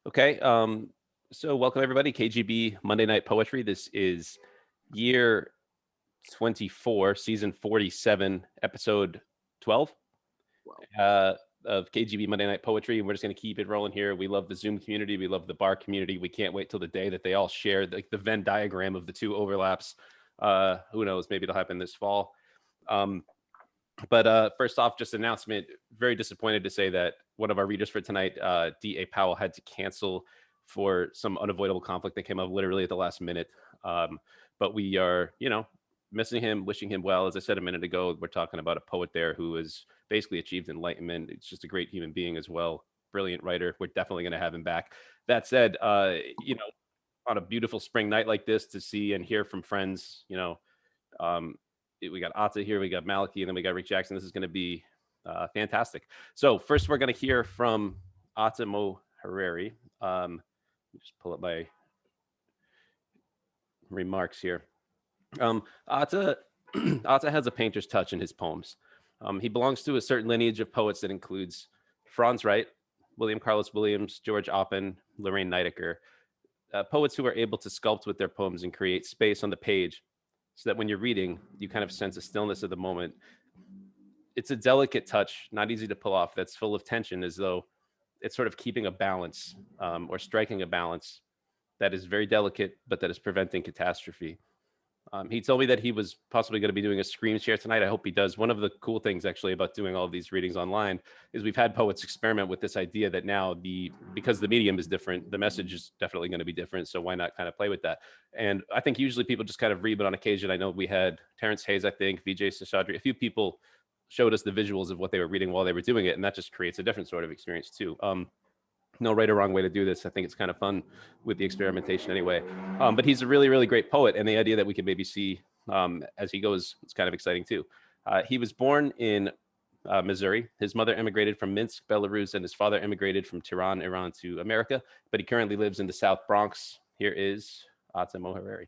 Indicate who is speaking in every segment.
Speaker 1: Okay. So welcome everybody. KGB Monday Night Poetry. This is year 24, season 47, episode 12 of KGB Monday Night Poetry. And we're just going to keep it rolling here. We love the Zoom community. We love the bar community. We can't wait till the day that they all share the Venn diagram of the two overlaps. Who knows? Maybe it'll happen this fall. But first off, just announcement, very disappointed to say that one of our readers for tonight, D.A. Powell, had to cancel for some unavoidable conflict that came up literally at the last minute. But we are, missing him, wishing him well. As I said a minute ago, we're talking about a poet there who has basically achieved enlightenment. It's just a great human being as well. Brilliant writer. We're definitely going to have him back. That said, on a beautiful spring night like this, to see and hear from friends, we got Atta here, we got Malachi, and then we got Rick Jackson. This is going to be fantastic. So first, we're going to hear from Atta Moharreri. Just pull up my remarks here. Atta has a painter's touch in his poems. He belongs to a certain lineage of poets that includes Franz Wright, William Carlos Williams, George Oppen, Lorraine Nidecker, poets who are able to sculpt with their poems and create space on the page so that when you're reading, you kind of sense a stillness of the moment. It's a delicate touch, not easy to pull off, that's full of tension, as though it's sort of keeping a balance or striking a balance that is very delicate, but that is preventing catastrophe. He told me that he was possibly going to be doing a screen share tonight. I hope he does. One of the cool things actually about doing all of these readings online is we've had poets experiment with this idea that now because the medium is different, the message is definitely going to be different. So why not kind of play with that? And I think usually people just kind of read, but on occasion, I know we had Terrence Hayes, I think, Vijay Seshadri, a few people showed us the visuals of what they were reading while they were doing it. And that just creates a different sort of experience too. No right or wrong way to do this. I think it's kind of fun with the experimentation anyway. But he's a really, really great poet. And the idea that we can maybe see as he goes, it's kind of exciting too. He was born in Missouri. His mother immigrated from Minsk, Belarus, and his father immigrated from Tehran, Iran to America. But he currently lives in the South Bronx. Here is Atta Moharreri.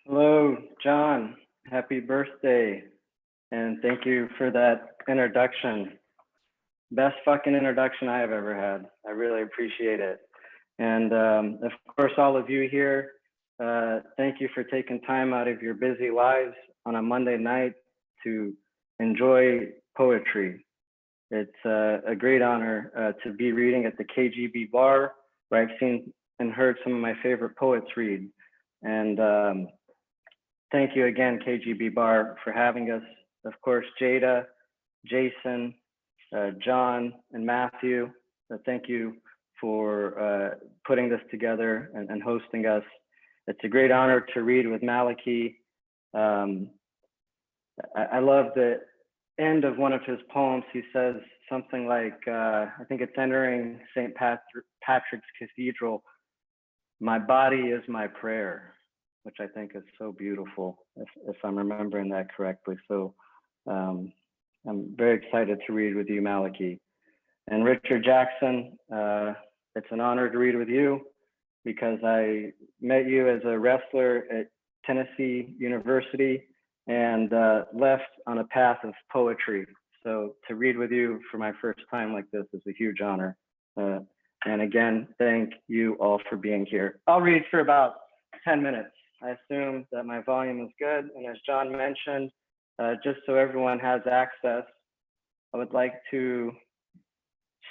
Speaker 2: Hello, John. Happy birthday. And thank you for that introduction. Best fucking introduction I have ever had. I really appreciate it. And of course, all of you here, thank you for taking time out of your busy lives on a Monday night to enjoy poetry. It's a great honor to be reading at the KGB bar, where I've seen and heard some of my favorite poets read. And thank you again, KGB bar, for having us. Of course, Jada, Jason, John, and Matthew, thank you for putting this together and hosting us. It's a great honor to read with Malachi. I love the end of one of his poems. He says something like, I think it's entering St. Patrick's Cathedral, "My body is my prayer," which I think is so beautiful, if I'm remembering that correctly. So I'm very excited to read with you, Malachi. And Richard Jackson, it's an honor to read with you because I met you as a wrestler at Tennessee University and left on a path of poetry. So to read with you for my first time like this is a huge honor. And again, thank you all for being here. I'll read for about 10 minutes. I assume that my volume is good. And as John mentioned, just so everyone has access, I would like to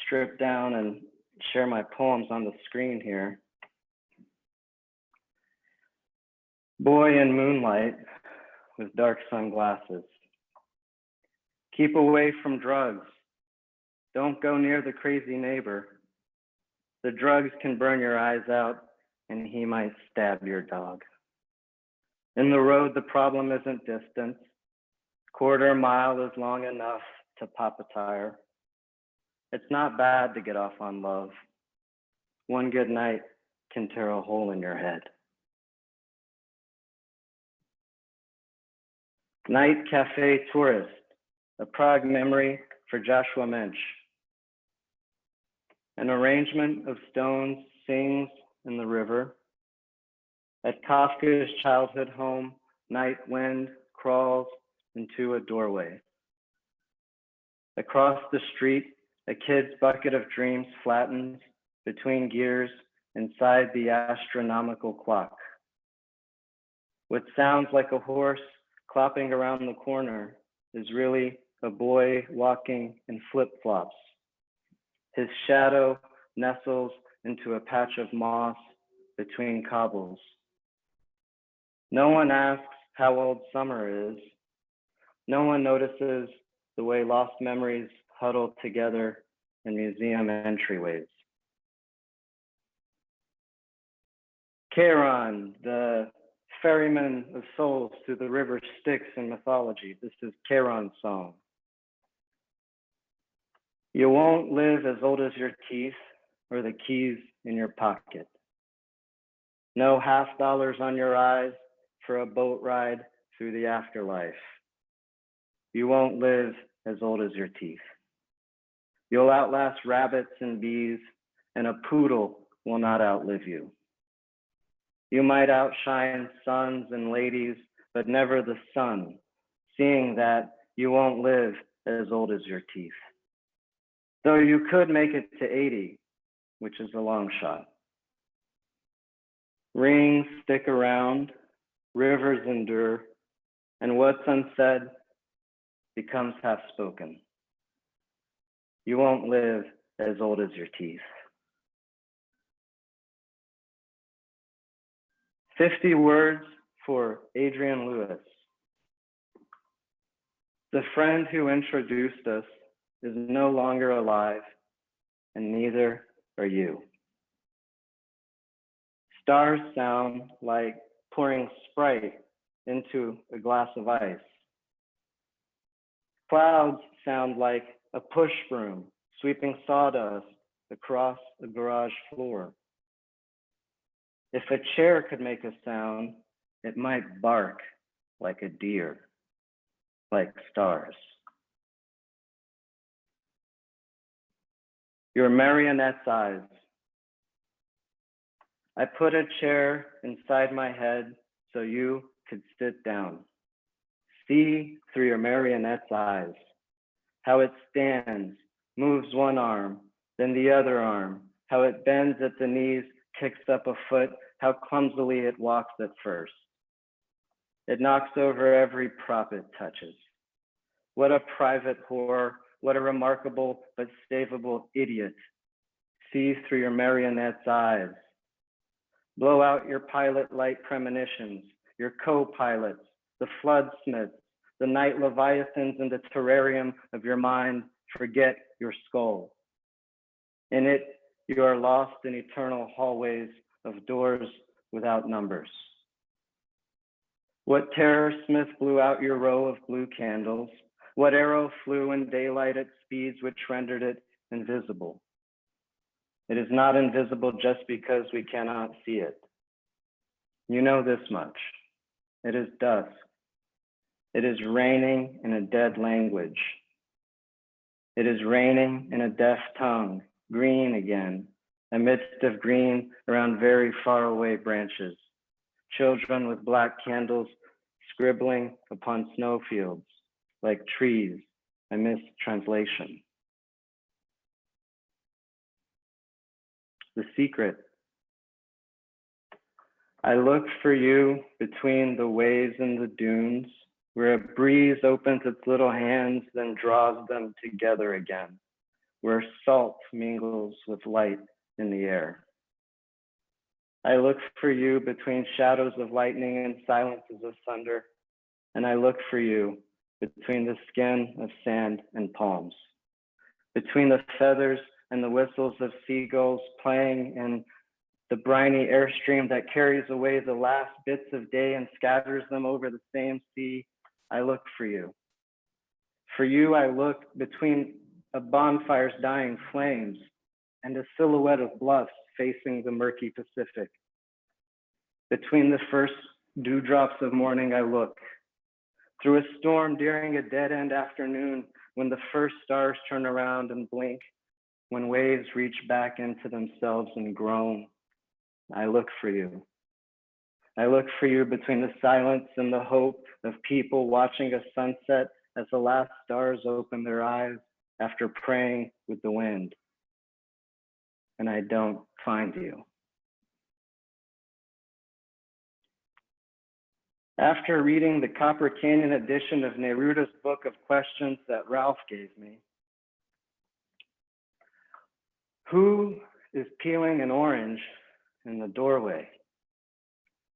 Speaker 2: strip down and share my poems on the screen here. Boy in moonlight with dark sunglasses. Keep away from drugs. Don't go near the crazy neighbor. The drugs can burn your eyes out and he might stab your dog. In the road, the problem isn't distance. Quarter mile is long enough to pop a tire. It's not bad to get off on love. One good night can tear a hole in your head. Night Cafe Tourist, a Prague memory for Joshua Mensch. An arrangement of stones sings in the river. At Kafka's childhood home, night wind crawls into a doorway. Across the street, A kid's bucket of dreams flattens between gears inside the astronomical clock. What sounds like a horse clopping around the corner is really a boy walking in flip-flops. His shadow nestles into a patch of moss between cobbles. No one asks how old summer is. No one notices the way lost memories huddle together in museum entryways. Charon, the ferryman of souls through the river Styx in mythology. This is Charon's song. You won't live as old as your teeth or the keys in your pocket. No $50 on your eyes for a boat ride through the afterlife. You won't live as old as your teeth. You'll outlast rabbits and bees, and a poodle will not outlive you. You might outshine sons and ladies, but never the sun, seeing that you won't live as old as your teeth. Though you could make it to 80, which is a long shot. Rings stick around, rivers endure, and what's unsaid becomes half spoken. You won't live as old as your teeth. 50 words for Adrian Lewis. The friend who introduced us is no longer alive, and neither are you. Stars sound like pouring Sprite into a glass of ice. Clouds sound like a push broom sweeping sawdust across a garage floor. If a chair could make a sound, it might bark like a deer, like stars. Your marionette's eyes. I put a chair inside my head so you could sit down. See through your marionette's eyes, how it stands, moves one arm, then the other arm, how it bends at the knees, kicks up a foot, how clumsily it walks at first. It knocks over every prop it touches. What a private horror, what a remarkable but savable idiot. See through your marionette's eyes. Blow out your pilot-light premonitions, your co-pilots, the floodsmiths, the night leviathans in the terrarium of your mind. Forget your skull. In it, you are lost in eternal hallways of doors without numbers. What terror smith blew out your row of blue candles? What arrow flew in daylight at speeds which rendered it invisible? It is not invisible just because we cannot see it. You know this much. It is dusk. It is raining in a dead language. It is raining in a deaf tongue, green again, a mist of green around very far away branches. Children with black candles scribbling upon snowfields like trees. I missed translation. The secret. I look for you between the waves and the dunes, where a breeze opens its little hands, then draws them together again, where salt mingles with light in the air. I look for you between shadows of lightning and silences of thunder, and I look for you between the skin of sand and palms, between the feathers and the whistles of seagulls playing in the briny airstream that carries away the last bits of day and scatters them over the same sea. I look for you. For you, I look between a bonfire's dying flames and a silhouette of bluffs facing the murky Pacific. Between the first dewdrops of morning, I look. Through a storm during a dead-end afternoon, when the first stars turn around and blink, when waves reach back into themselves and groan, I look for you. I look for you between the silence and the hope of people watching a sunset as the last stars open their eyes after praying with the wind, and I don't find you. After reading the Copper Canyon edition of Neruda's book of questions that Ralph gave me, who is peeling an orange in the doorway?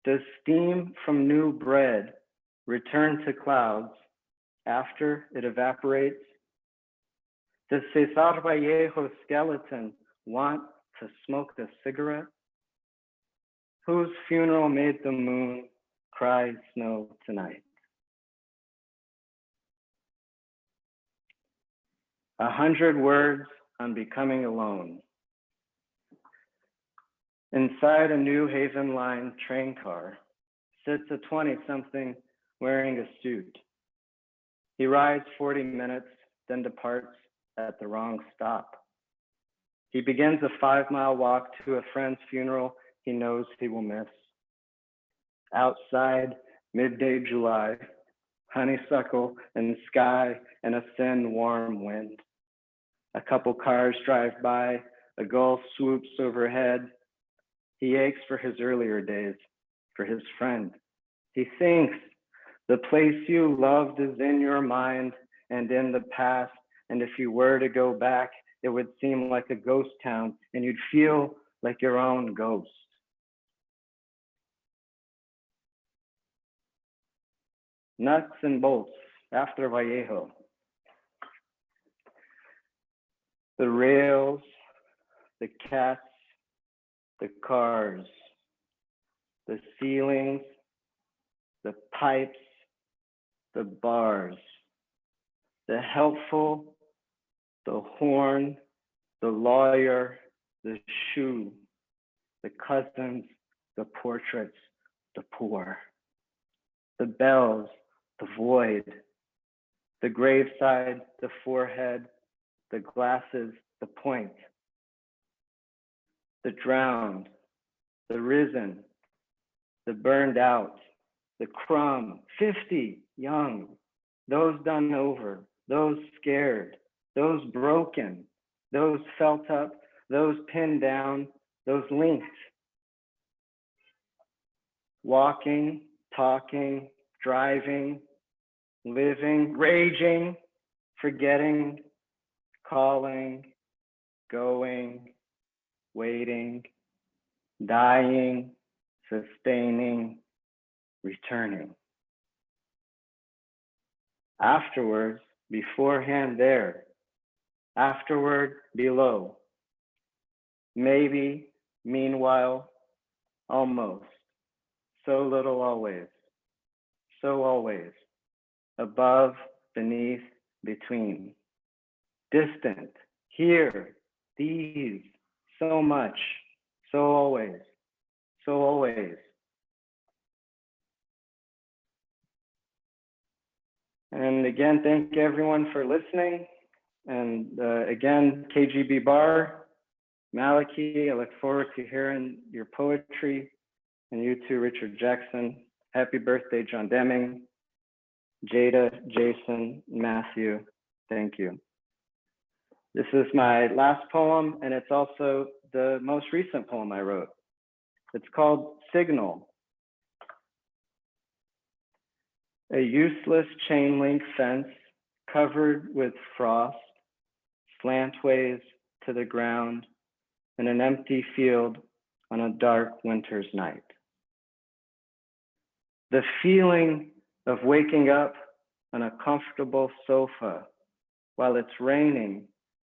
Speaker 2: Does steam from new bread return to clouds after it evaporates? Does Cesar Vallejo's skeleton want to smoke a cigarette? Whose funeral made the moon cry snow tonight? 100 words on becoming alone. Inside a New Haven Line train car sits a 20-something wearing a suit. He rides 40 minutes, then departs at the wrong stop. He begins a 5-mile walk to a friend's funeral he knows he will miss. Outside, midday July, honeysuckle and sky and a thin, warm wind. A couple cars drive by, a gull swoops overhead. He aches for his earlier days, for his friend. He thinks the place you loved is in your mind and in the past, and if you were to go back, it would seem like a ghost town, and you'd feel like your own ghost. Nuts and bolts, after Vallejo. The rails, the cats, the cars, the ceilings, the pipes, the bars, the helpful, the horn, the lawyer, the shoe, the cousins, the portraits, the poor, the bells, the void, the graveside, the forehead, the glasses, the point, the drowned, the risen, the burned out, the crumb, 50, young, those done over, those scared, those broken, those felt up, those pinned down, those linked. Walking, talking, driving, living, raging, forgetting, calling, going, waiting, dying, sustaining, returning. Afterwards, beforehand there, afterward, below. Maybe, meanwhile, almost, so little always, so always, above, beneath, between, distant, here, these, so much, so always, so always. And again, thank everyone for listening. And again, KGB Bar, Malachi, I look forward to hearing your poetry. And you too, Richard Jackson. Happy birthday, John Deming, Jada, Jason, Matthew. Thank you. This is my last poem, and it's also the most recent poem I wrote. It's called Signal. A useless chain link fence covered with frost, slantways to the ground in an empty field on a dark winter's night. The feeling of waking up on a comfortable sofa while it's raining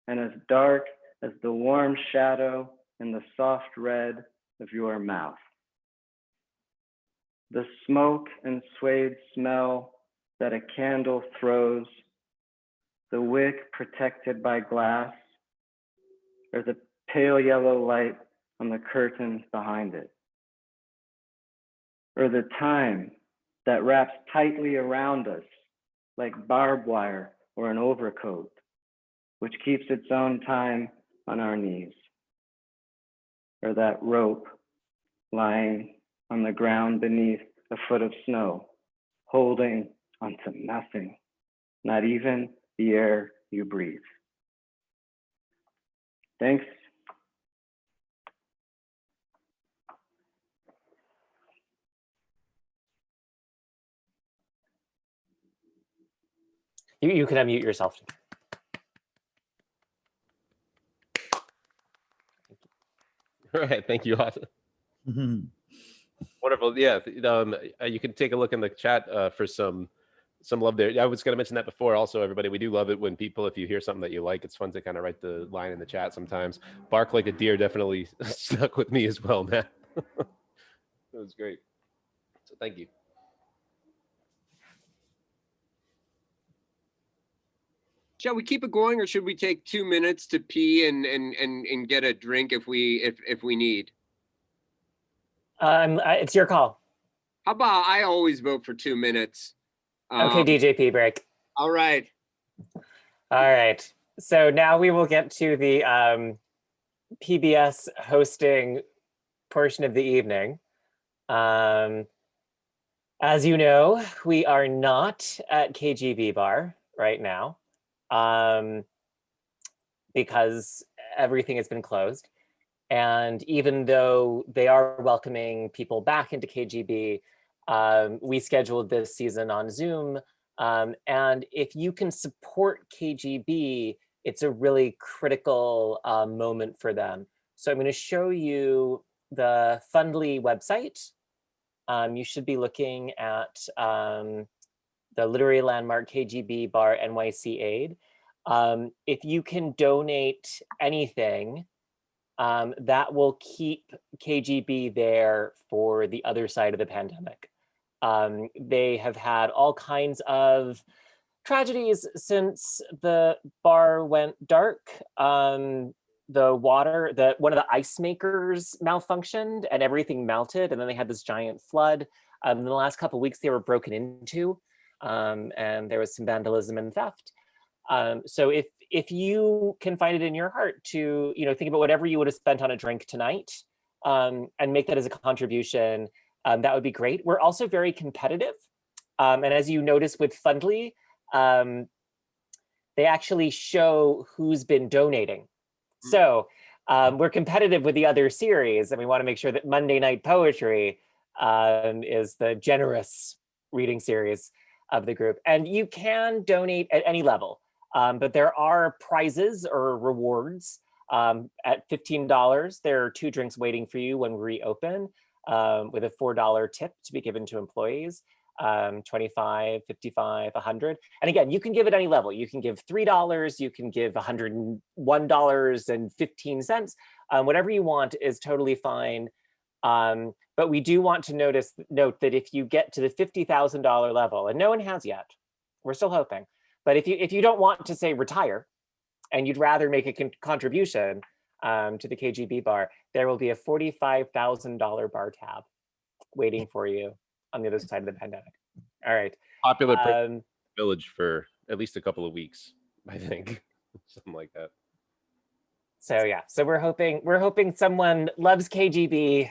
Speaker 2: and as dark as the warm shadow in the soft red of your mouth. The smoke and suede smell that a candle throws, the wick protected by glass, or the pale yellow light on the curtain behind it. Or the time that wraps tightly around us like barbed wire or an overcoat, which keeps its own time on our knees. Or that rope lying on the ground beneath a foot of snow, holding onto nothing, not even the air you breathe. Thanks.
Speaker 3: You can unmute yourself.
Speaker 1: All right, thank you, Ata. Wonderful. Yeah, you can take a look in the chat for some love there. I was going to mention that before. Also, everybody, we do love it when people, if you hear something that you like, it's fun to kind of write the line in the chat sometimes. Bark like a deer definitely stuck with me as well, man. That was great. So thank you.
Speaker 4: Shall we keep it going, or should we take 2 minutes to pee and get a drink if we need?
Speaker 3: It's your call.
Speaker 4: How about I always vote for 2 minutes?
Speaker 3: Okay, DJP break.
Speaker 4: All right.
Speaker 3: All right. So now we will get to the PBS hosting portion of the evening. As you know, we are not at KGB Bar right now because everything has been closed. And even though they are welcoming people back into KGB, we scheduled this season on Zoom. And if you can support KGB, it's a really critical moment for them. So I'm going to show you the Fundly website. You should be looking at the Literary Landmark KGB Bar NYC Aid. If you can donate anything, that will keep KGB there for the other side of the pandemic. They have had all kinds of tragedies since the bar went dark. The water, one of the ice makers malfunctioned and everything melted, and then they had this giant flood. In the last couple of weeks, they were broken into, and there was some vandalism and theft. So if you can find it in your heart to think about whatever you would have spent on a drink tonight, and make that as a contribution, that would be great. We're also very competitive, and as you notice with Fundly, they actually show who's been donating. So we're competitive with the other series, and we want to make sure that Monday Night Poetry is the generous reading series of the group. And you can donate at any level, but there are prizes or rewards. At $15, there are 2 drinks waiting for you when we reopen, with a $4 tip to be given to employees. 25, 55, 100. And again, you can give at any level. You can give $3, you can give $101.15. Whatever you want is totally fine. But we do want to note that if you get to the $50,000 level, and no one has yet, we're still hoping, but if you don't want to say retire, and you'd rather make a contribution to the KGB bar, there will be a $45,000 bar tab waiting for you on the other side of the pandemic. All right.
Speaker 1: Popular village for at least a couple of weeks, I think. Something like that.
Speaker 3: So yeah, so we're hoping someone loves KGB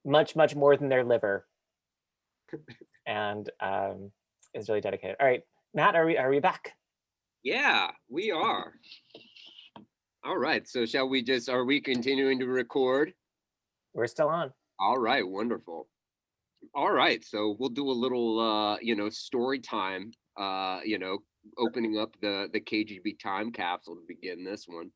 Speaker 3: much more than their liver, and is really dedicated. All right, Matt, are we back?
Speaker 4: Yeah, we are. All right, so are we continuing to record?
Speaker 3: We're still on.
Speaker 4: All right, wonderful. All right, so we'll do a little, story time, opening up the KGB time capsule to begin this one.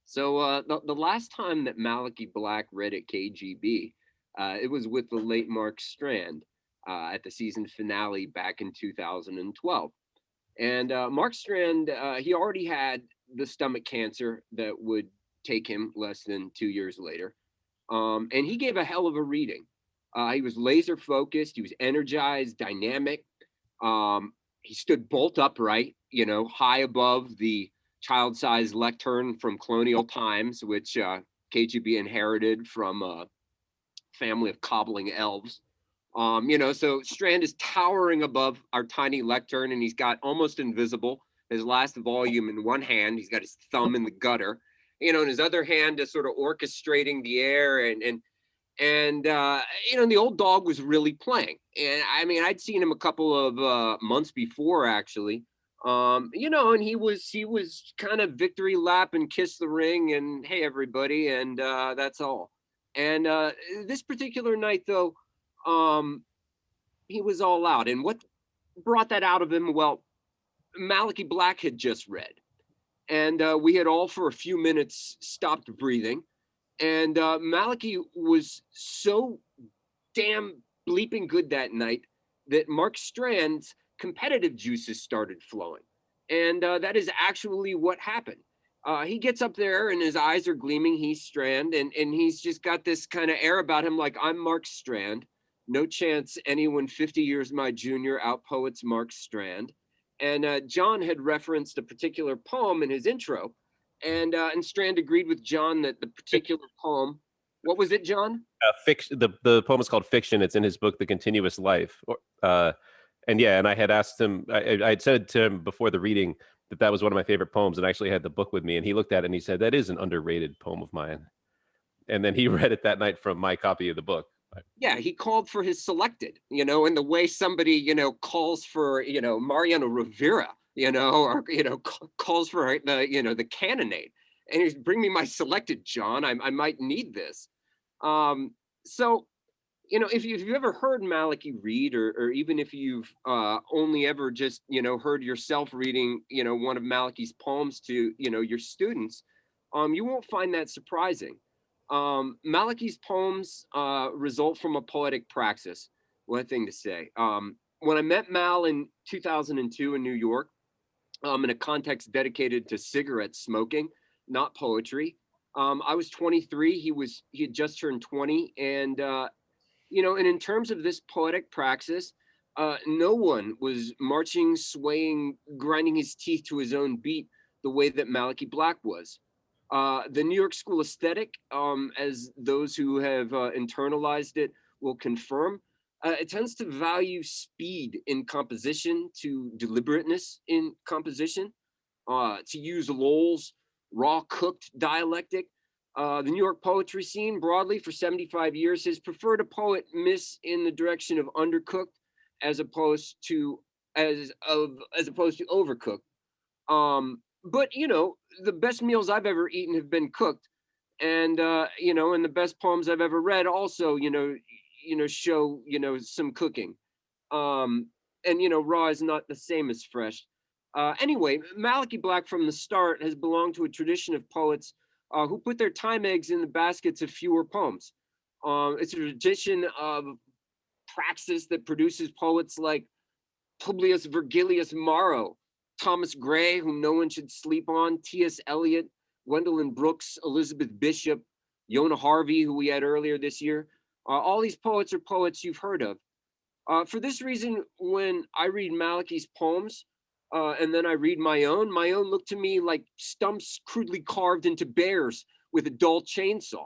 Speaker 4: So the last time that Malachi Black read at KGB, it was with the late Mark Strand at the season finale back in 2012. And Mark Strand, he already had the stomach cancer that would take him less than 2 years later. And he gave a hell of a reading. He was laser focused. He was energized, dynamic. He stood bolt upright, high above the child-sized lectern from colonial times, which KGB inherited from a family of cobbling elves. So Strand is towering above our tiny lectern, and he's got almost invisible his last volume in one hand. He's got his thumb in the gutter, in his other hand is sort of orchestrating the air, and the old dog was really playing. And I mean, I'd seen him a couple of months before, actually, You know, and he was kind of victory lap and kiss the ring and hey everybody, and that's all. And this particular night though, um, he was all out. And what brought that out of him? Well, Malachi Black had just read, and we had all for a few minutes stopped breathing. And Malachi was so damn bleeping good that night that Mark Strand's competitive juices started flowing. And that is actually what happened. He gets up there and his eyes are gleaming. He's Strand, and he's just got this kind of air about him like, I'm Mark Strand. No chance anyone 50 years my junior outpoets Mark Strand. And John had referenced a particular poem in his intro. And Strand agreed with John that the particular poem, what was it, John?
Speaker 1: Fiction. The poem is called Fiction. It's in his book, The Continuous Life. And yeah, and I had asked him. I had said to him before the reading that was one of my favorite poems, and I actually had the book with me. And he looked at it and he said, "That is an underrated poem of mine." And then he read it that night from my copy of the book.
Speaker 4: Yeah, he called for his selected, you know, in the way somebody, you know, calls for, you know, Mariano Rivera, you know, or, you know, calls for the, you know, the cannonade. And he's bring me my selected, John. I might need this. So, you know, if you've ever heard Malachi read, or even if you've only ever just, you know, heard yourself reading, you know, one of Malachi's poems to, you know, your students, you won't find that surprising. Malachi's poems result from a poetic praxis. One thing to say. When I met Mal in 2002 in New York, in a context dedicated to cigarette smoking, not poetry, I was 23. He had just turned 20, and you know, and in terms of this poetic praxis, no one was marching, swaying, grinding his teeth to his own beat the way that Malachi Black was. The New York School aesthetic, as those who have internalized it will confirm, it tends to value speed in composition to deliberateness in composition, to use Lowell's raw cooked dialectic. The New York poetry scene broadly for 75 years has preferred a poet miss in the direction of undercooked as opposed to as opposed to overcooked. But you know, the best meals I've ever eaten have been cooked, and you know, and the best poems I've ever read also, you know, show, you know, some cooking. Um, and you know, raw is not the same as fresh. Anyway, Malachi Black from the start has belonged to a tradition of poets who put their time eggs in the baskets of fewer poems. It's a tradition of praxis that produces poets like Publius Virgilius Maro, Thomas Gray, whom no one should sleep on, T.S. Eliot, Gwendolyn Brooks, Elizabeth Bishop, Yona Harvey, who we had earlier this year. All these poets are poets you've heard of. For this reason, when I read Malachi's poems, and then I read my own look to me like stumps crudely carved into bears with a dull chainsaw.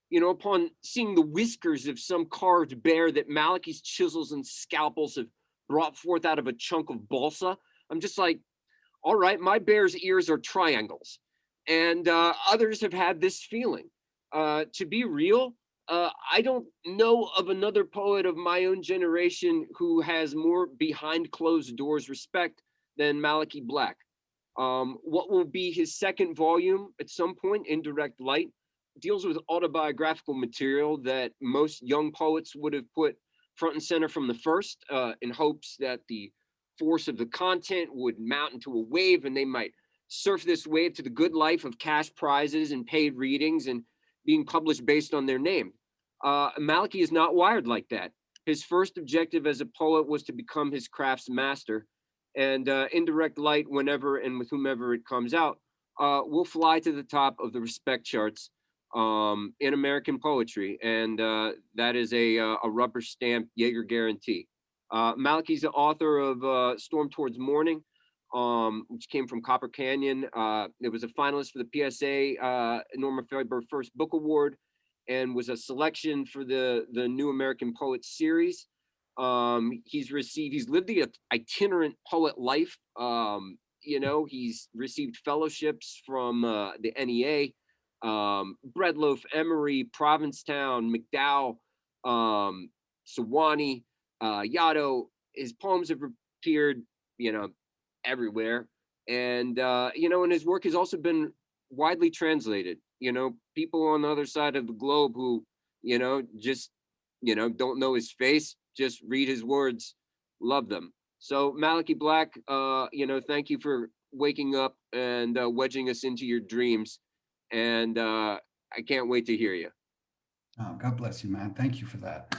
Speaker 4: You know, upon seeing the whiskers of some carved bear that Malachi's chisels and scalpels have brought forth out of a chunk of balsa, I'm just like, all right, my bear's ears are triangles. And others have had this feeling. To be real, I don't know of another poet of my own generation who has more behind closed doors respect than Malachi Black. What will be his second volume at some point, Indirect Light, deals with autobiographical material that most young poets would have put front and center from the first, in hopes that the force of the content would mount into a wave and they might surf this wave to the good life of cash prizes and paid readings and being published based on their name. Malachi is not wired like that. His first objective as a poet was to become his craft's master, and Indirect Light, whenever and with whomever it comes out, will fly to the top of the respect charts in American poetry, and that is a rubber stamp Jaeger guarantee. Malachi's the author of Storm Towards Morning, which came from Copper Canyon. It was a finalist for the PSA Norma Faber First Book Award, and was a selection for the New American Poets series. He's lived the itinerant poet life. You know, he's received fellowships from the NEA, Breadloaf, Emory, Provincetown, McDowell, Sewanee, Yaddo. His poems have appeared, you know, everywhere. And, and his work has also been widely translated. People on the other side of the globe who, just, don't know his face, just read his words, love them. So Malachi Black, thank you for waking up and wedging us into your dreams. And I can't wait to hear you.
Speaker 5: Oh, God bless you, man. Thank you for that.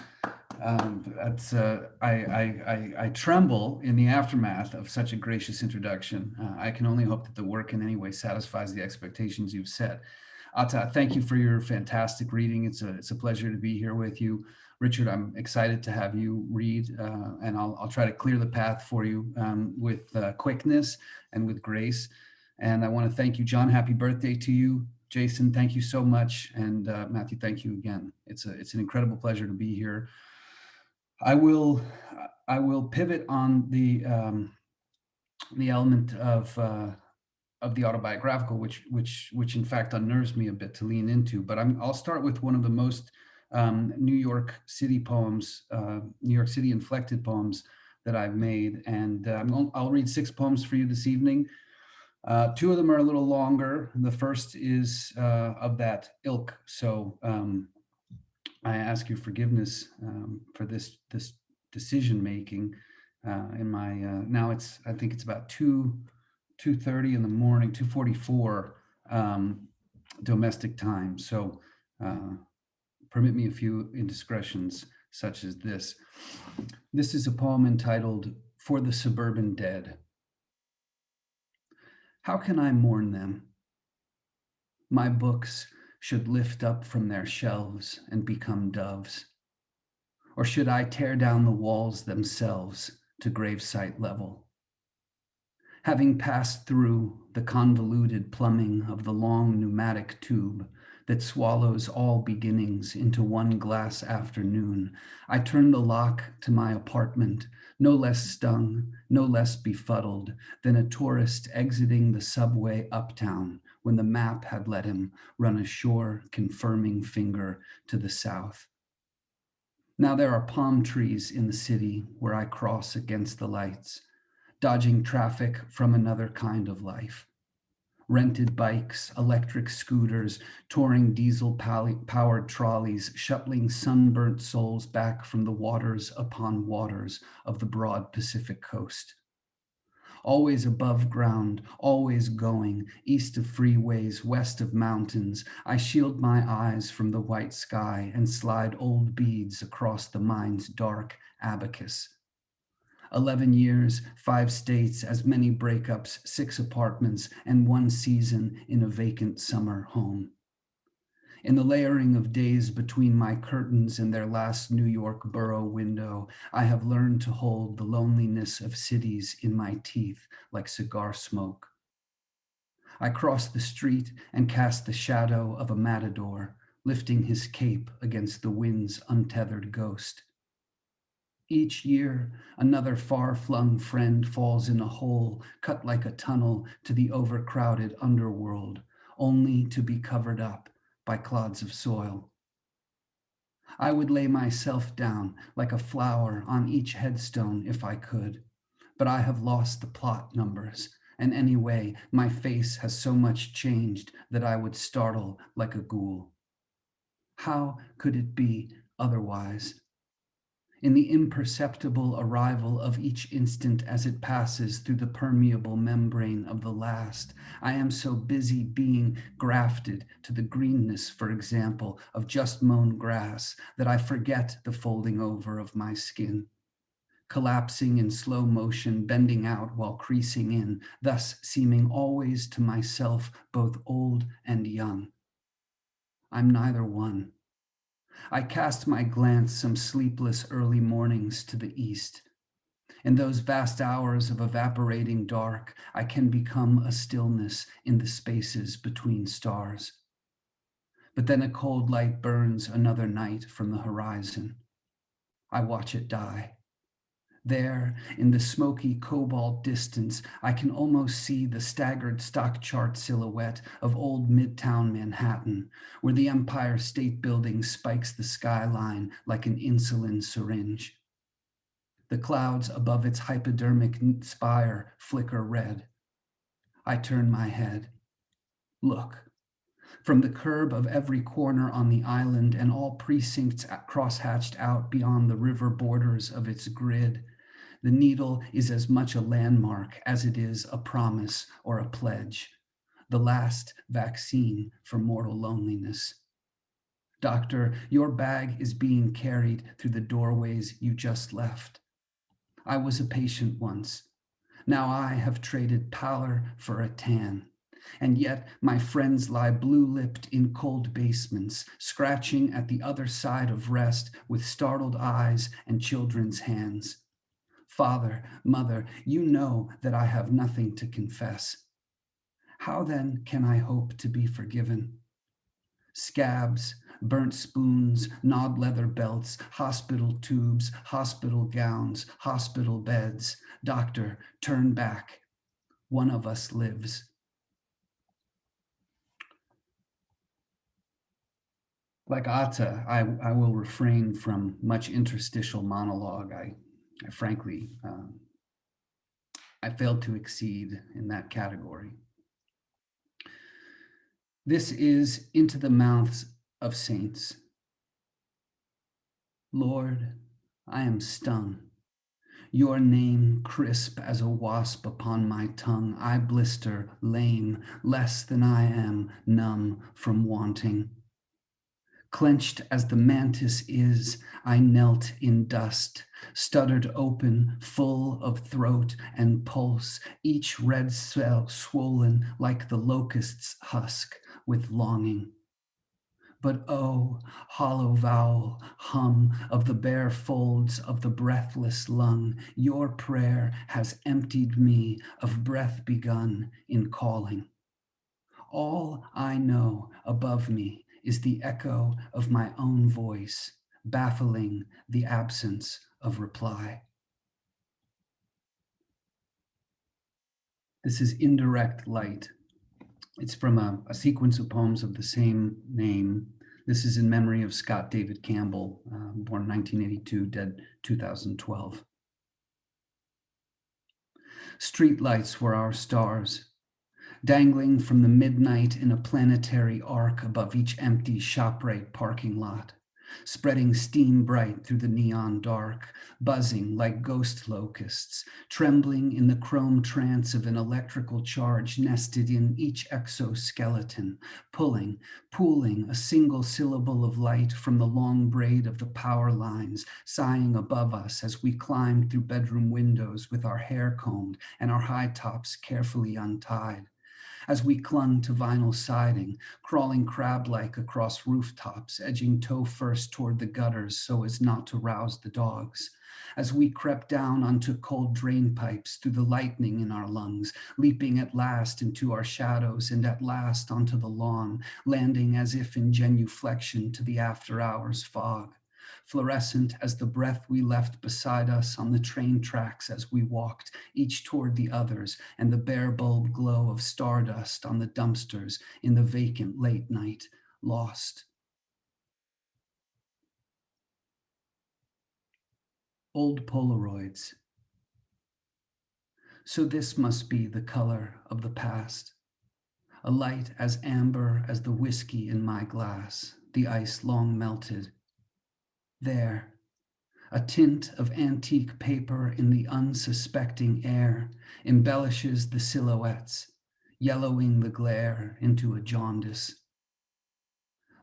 Speaker 5: That's I tremble in the aftermath of such a gracious introduction. I can only hope that the work in any way satisfies the expectations you've set. Ata, thank you for your fantastic reading. It's a pleasure to be here with you. Richard, I'm excited to have you read, and I'll try to clear the path for you with quickness and with grace. And I want to thank you, John. Happy birthday to you. Jason, thank you so much. And Matthew, thank you again. It's an incredible pleasure to be here. I will pivot on the element of the autobiographical, which in fact unnerves me a bit to lean into. But I'll start with one of the most New York City poems, New York City inflected poems that I've made, and I'll read 6 poems for you this evening. 2 of them are a little longer. The first is of that ilk, so I ask your forgiveness for this decision making in my now I think it's about 2:30 in the morning, 2:44 domestic time. So permit me a few indiscretions such as this. This is a poem entitled "For the Suburban Dead." How can I mourn them? My books should lift up from their shelves and become doves. Or should I tear down the walls themselves to gravesite level? Having passed through the convoluted plumbing of the long pneumatic tube that swallows all beginnings into one glass afternoon, I turn the lock to my apartment, no less stung, no less befuddled than a tourist exiting the subway uptown when the map had let him run a sure confirming finger to the south. Now there are palm trees in the city where I cross against the lights, dodging traffic from another kind of life. Rented bikes, electric scooters, touring diesel-powered trolleys, shuttling sunburnt souls back from the waters upon waters of the broad Pacific coast. Always above ground, always going, east of freeways, west of mountains, I shield my eyes from the white sky and slide old beads across the mind's dark abacus. 11 years, 5 states, as many breakups, 6 apartments, and 1 season in a vacant summer home. In the layering of days between my curtains and their last New York borough window, I have learned to hold the loneliness of cities in my teeth like cigar smoke. I cross the street and cast the shadow of a matador, lifting his cape against the wind's untethered ghost. Each year, another far-flung friend falls in a hole cut like a tunnel to the overcrowded underworld, only to be covered up by clods of soil. I would lay myself down like a flower on each headstone if I could, but I have lost the plot numbers, and anyway, my face has so much changed that I would startle like a ghoul. How could it be otherwise? In the imperceptible arrival of each instant as it passes through the permeable membrane of the last, I am so busy being grafted to the greenness, for example, of just mown grass that I forget the folding over of my skin, collapsing in slow motion, bending out while creasing in, thus seeming always to myself both old and young. I'm neither one. I cast my glance some sleepless early mornings to the east. In those vast hours of evaporating dark, I can become a stillness in the spaces between stars. But then a cold light burns another night from the horizon. I watch it die. There, in the smoky cobalt distance, I can almost see the staggered stock chart silhouette of old Midtown Manhattan, where the Empire State Building spikes the skyline like an insulin syringe. The clouds above its hypodermic spire flicker red. I turn my head. Look. From the curb of every corner on the island and all precincts crosshatched out beyond the river borders of its grid, the needle is as much a landmark as it is a promise or a pledge, the last vaccine for mortal loneliness. Doctor, your bag is being carried through the doorways you just left. I was a patient once. Now I have traded pallor for a tan. And yet my friends lie blue-lipped in cold basements, scratching at the other side of rest with startled eyes and children's hands. Father, mother, you know that I have nothing to confess. How then can I hope to be forgiven? Scabs, burnt spoons, gnawed leather belts, hospital tubes, hospital gowns, hospital beds. Doctor, turn back. One of us lives. Like Atta, I will refrain from much interstitial monologue. I frankly, I failed to exceed in that category. This is into the mouths of saints. Lord, I am stung. Your name crisp as a wasp upon my tongue. I blister, lame, less than I am, numb from wanting. Clenched as the mantis is, I knelt in dust, stuttered open, full of throat and pulse, each red cell swollen like the locust's husk with longing. But oh, hollow vowel, hum of the bare folds of the breathless lung, your prayer has emptied me of breath begun in calling. All I know above me is the echo of my own voice, baffling the absence of reply. This is Indirect Light. It's from a sequence of poems of the same name. This is in memory of Scott David Campbell, born 1982, dead 2012. Streetlights were our stars, dangling from the midnight in a planetary arc above each empty ShopRite parking lot, spreading steam bright through the neon dark, buzzing like ghost locusts, trembling in the chrome trance of an electrical charge nested in each exoskeleton, pooling a single syllable of light from the long braid of the power lines, sighing above us as we climbed through bedroom windows with our hair combed and our high tops carefully untied. As we clung to vinyl siding, crawling crab-like across rooftops, edging toe first toward the gutters so as not to rouse the dogs. As we crept down onto cold drain pipes through the lightning in our lungs, leaping at last into our shadows and at last onto the lawn, landing as if in genuflection to the after-hours fog. Fluorescent as the breath we left beside us on the train tracks as we walked, each toward the others, and the bare bulb glow of stardust on the dumpsters in the vacant late night, lost. Old Polaroids. So this must be the color of the past, a light as amber as the whiskey in my glass, the ice long melted. There, a tint of antique paper in the unsuspecting air embellishes the silhouettes, yellowing the glare into a jaundice.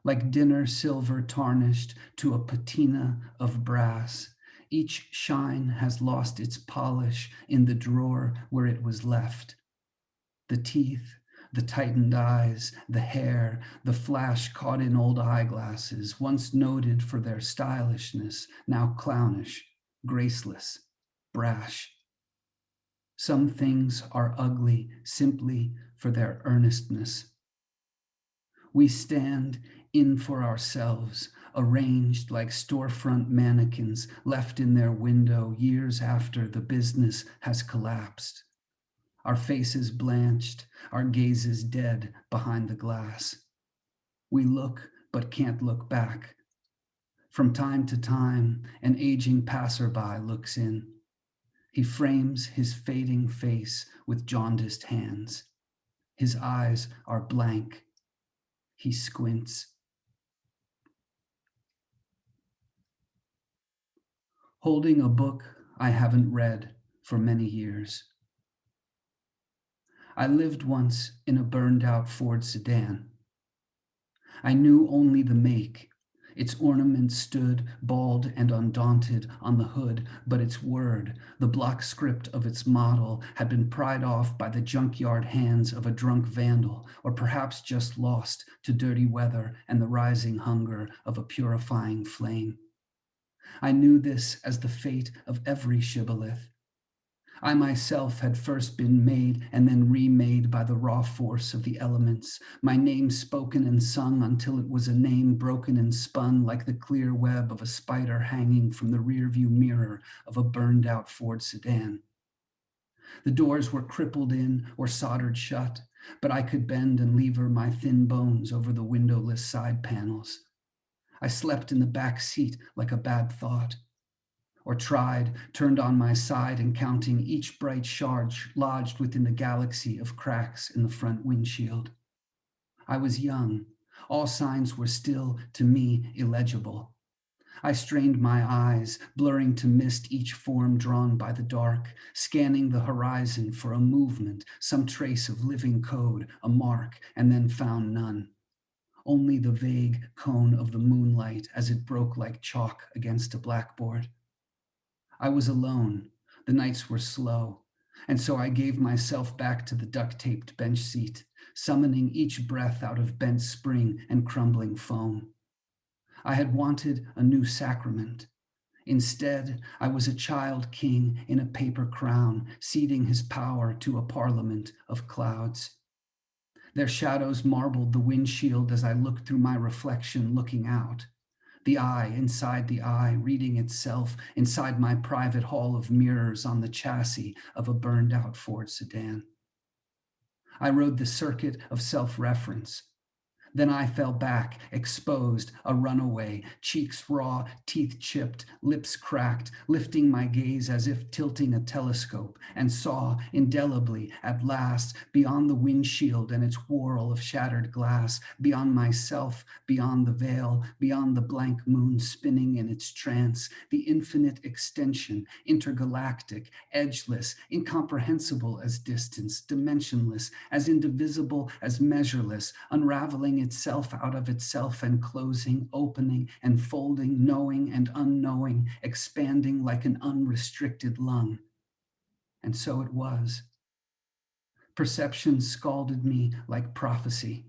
Speaker 5: Like dinner silver tarnished to a patina of brass, each shine has lost its polish in the drawer where it was left. The teeth, the tightened eyes, the hair, the flash caught in old eyeglasses, once noted for their stylishness, now clownish, graceless, brash. Some things are ugly simply for their earnestness. We stand in for ourselves, arranged like storefront mannequins left in their window years after the business has collapsed. Our faces blanched, our gazes dead behind the glass. We look but can't look back. From time to time, an aging passerby looks in. He frames his fading face with jaundiced hands. His eyes are blank. He squints. Holding a book I haven't read for many years. I lived once in a burned out Ford sedan. I knew only the make. Its ornaments stood bald and undaunted on the hood, but its word, the block script of its model, had been pried off by the junkyard hands of a drunk vandal, or perhaps just lost to dirty weather and the rising hunger of a purifying flame. I knew this as the fate of every shibboleth. I myself had first been made and then remade by the raw force of the elements, my name spoken and sung until it was a name broken and spun like the clear web of a spider hanging from the rearview mirror of a burned out Ford sedan. The doors were crippled in or soldered shut, but I could bend and lever my thin bones over the windowless side panels. I slept in the back seat like a bad thought. Or tried, turned on my side and counting each bright shard lodged within the galaxy of cracks in the front windshield. I was young. All signs were still, to me, illegible. I strained my eyes, blurring to mist each form drawn by the dark, scanning the horizon for a movement, some trace of living code, a mark, and then found none. Only the vague cone of the moonlight as it broke like chalk against a blackboard. I was alone. The nights were slow, and so I gave myself back to the duct-taped bench seat, summoning each breath out of bent spring and crumbling foam. I had wanted a new sacrament. Instead, I was a child king in a paper crown, ceding his power to a parliament of clouds. Their shadows marbled the windshield as I looked through my reflection looking out. The eye inside the eye, reading itself inside my private hall of mirrors on the chassis of a burned out Ford sedan. I rode the circuit of self-reference. Then I fell back, exposed, a runaway, cheeks raw, teeth chipped, lips cracked, lifting my gaze as if tilting a telescope, and saw indelibly, at last, beyond the windshield and its whorl of shattered glass, beyond myself, beyond the veil, beyond the blank moon spinning in its trance, the infinite extension, intergalactic, edgeless, incomprehensible as distance, dimensionless, as indivisible as measureless, unraveling itself out of itself and closing, opening and folding, knowing and unknowing, expanding like an unrestricted lung. And so it was. Perception scalded me like prophecy.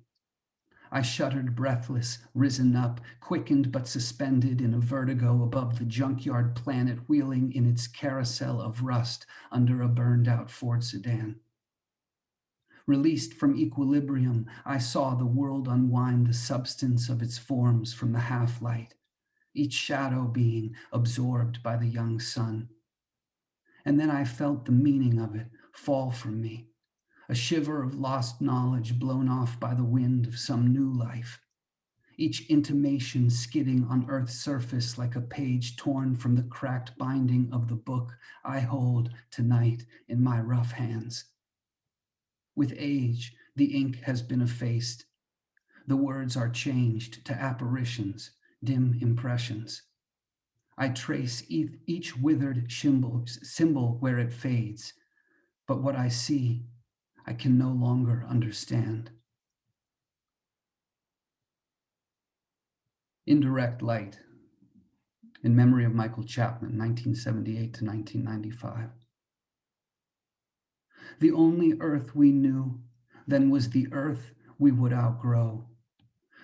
Speaker 5: I shuddered breathless, risen up, quickened but suspended in a vertigo above the junkyard planet wheeling in its carousel of rust under a burned out Ford sedan. Released from equilibrium, I saw the world unwind the substance of its forms from the half-light, each shadow being absorbed by the young sun. And then I felt the meaning of it fall from me, a shiver of lost knowledge blown off by the wind of some new life, each intimation skidding on Earth's surface like a page torn from the cracked binding of the book I hold tonight in my rough hands. With age, the ink has been effaced. The words are changed to apparitions, dim impressions. I trace each withered symbol where it fades, but what I see, I can no longer understand. Indirect Light, in memory of Michael Chapman, 1978 to 1995. The only earth we knew then was the earth we would outgrow.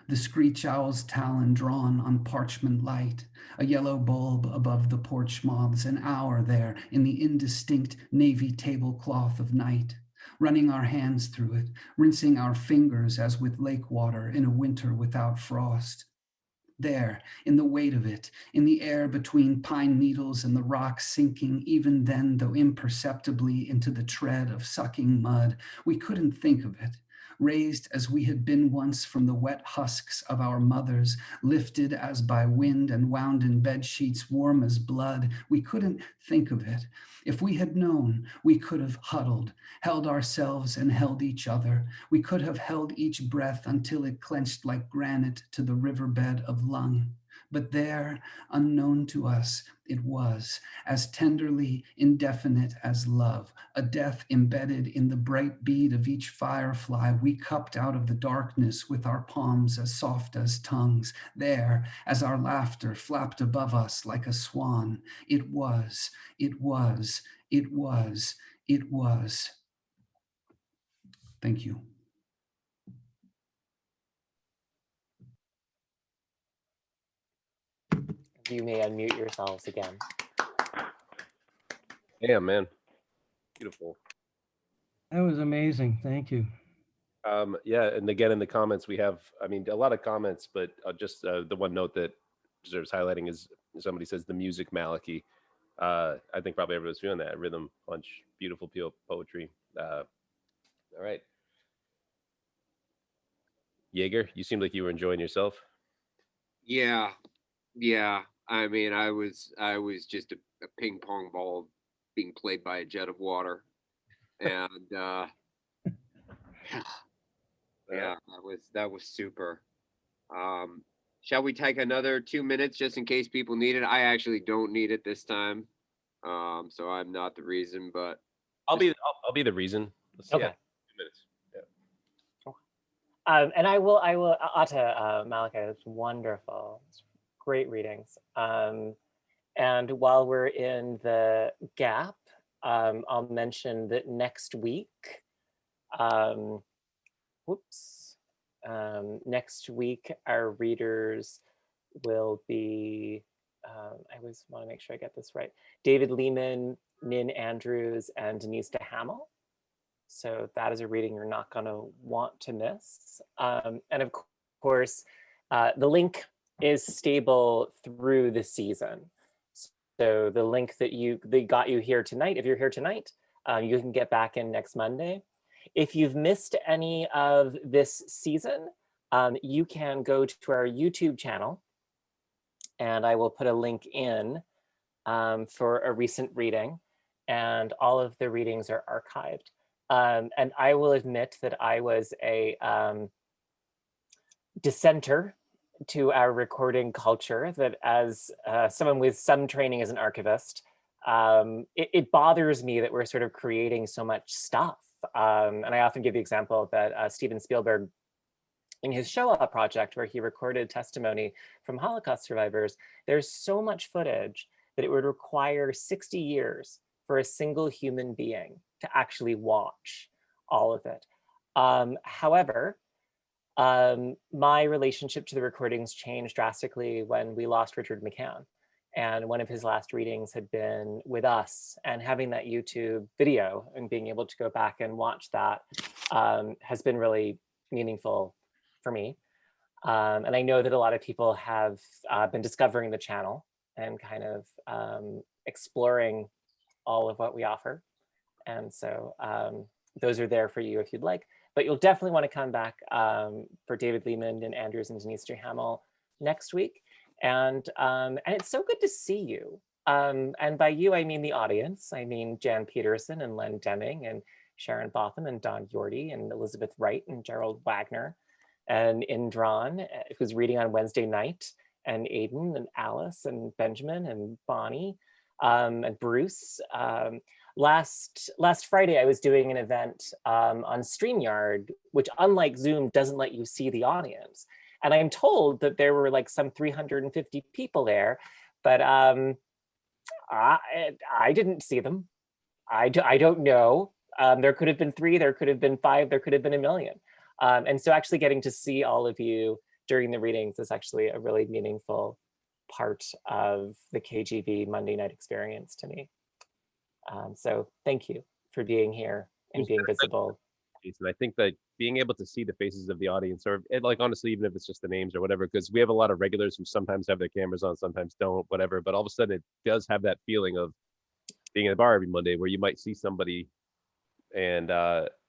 Speaker 5: The screech owl's talon drawn on parchment light, a yellow bulb above the porch moths, an hour there in the indistinct navy tablecloth of night, running our hands through it, rinsing our fingers as with lake water in a winter without frost. There, in the weight of it, in the air between pine needles and the rocks sinking even then, though imperceptibly, into the tread of sucking mud, we couldn't think of it. raised as we had been once from the wet husks of our mothers, lifted as by wind and wound in bed sheets warm as blood. We couldn't think of it. If we had known, we could have huddled, held ourselves and held each other. We could have held each breath until it clenched like granite to the riverbed of lung. But there, unknown to us, it was, as tenderly indefinite as love, a death embedded in the bright bead of each firefly we cupped out of the darkness with our palms as soft as tongues. There, as our laughter flapped above us like a swan, it was, it was, it was, it was. Thank you.
Speaker 3: You may unmute yourselves again.
Speaker 1: Damn, man. Beautiful.
Speaker 6: That was amazing. Thank you.
Speaker 1: Yeah, and again in the comments we have, I mean, a lot of comments, but just the one note that deserves highlighting is somebody says the music Malachi. I think probably everyone's feeling that rhythm punch, beautiful poetry. All right, Jaeger, you seemed like you were enjoying yourself.
Speaker 4: Yeah, yeah. I mean, I was just a ping pong ball being played by a jet of water, and yeah, that was super. Shall we take another 2 minutes just in case people need it? I actually don't need it this time, so I'm not the reason, but
Speaker 1: I'll be the reason.
Speaker 3: Okay.
Speaker 1: Yeah, 2 minutes.
Speaker 3: And I will, Atta, Malachi, it's wonderful. It's great readings. And while we're in the gap, I'll mention that next week, next week, our readers will be, I always want to make sure I get this right, David Lehman, Nin Andrews, and Denise DeHamel. So that is a reading you're not going to want to miss. And of course, the link is stable through the season. So the link that got you here tonight, if you're here tonight, you can get back in next Monday. If you've missed any of this season, you can go to our YouTube channel, and I will put a link in for a recent reading, and all of the readings are archived. And I will admit that I was a dissenter to our recording culture, that as someone with some training as an archivist, it bothers me that we're sort of creating so much stuff. And I often give the example that Steven Spielberg, in his Shoah project, where he recorded testimony from Holocaust survivors, there's so much footage that it would require 60 years for a single human being to actually watch all of it. However, my relationship to the recordings changed drastically when we lost Richard McCann. And one of his last readings had been with us, and having that YouTube video and being able to go back and watch that has been really meaningful for me. And I know that a lot of people have been discovering the channel and kind of exploring all of what we offer. And so those are there for you if you'd like. But you'll definitely want to come back for David Lehman and Andrews and Denise Hamill next week. And it's so good to see you. And by you, I mean the audience. I mean Jan Peterson and Len Deming and Sharon Botham and Don Yorty and Elizabeth Wright and Gerald Wagner and Indran, who's reading on Wednesday night, and Aiden and Alice and Benjamin and Bonnie and Bruce. Last Friday, I was doing an event on StreamYard, which, unlike Zoom, doesn't let you see the audience. And I'm told that there were like some 350 people there, but I didn't see them. I don't know. There could have been 3, there could have been 5, there could have been 1 million. And so actually getting to see all of you during the readings is actually a really meaningful part of the KGB Monday night experience to me. So thank you for being here and being visible.
Speaker 1: And I think that being able to see the faces of the audience, or like honestly, even if it's just the names or whatever, because we have a lot of regulars who sometimes have their cameras on, sometimes don't, whatever. But all of a sudden, it does have that feeling of being in a bar every Monday, where you might see somebody, and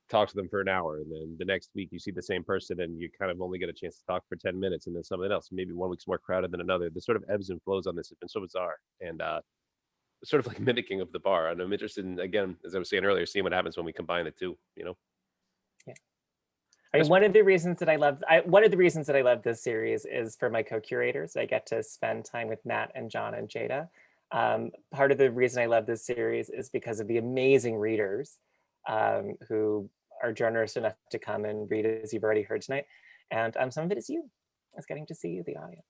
Speaker 1: talk to them for an hour, and then the next week you see the same person and you kind of only get a chance to talk for 10 minutes, and then something else. Maybe one week's more crowded than another. The sort of ebbs and flows on this have been so bizarre, and sort of like mimicking of the bar. And I'm interested in, again, as I was saying earlier, seeing what happens when we combine the two, you know?
Speaker 3: Yeah. I mean, one of the reasons that I love this series is for my co-curators. I get to spend time with Matt and John and Jada. Part of the reason I love this series is because of the amazing readers who are generous enough to come and read, as you've already heard tonight. And some of it is you. It's getting to see you, the audience.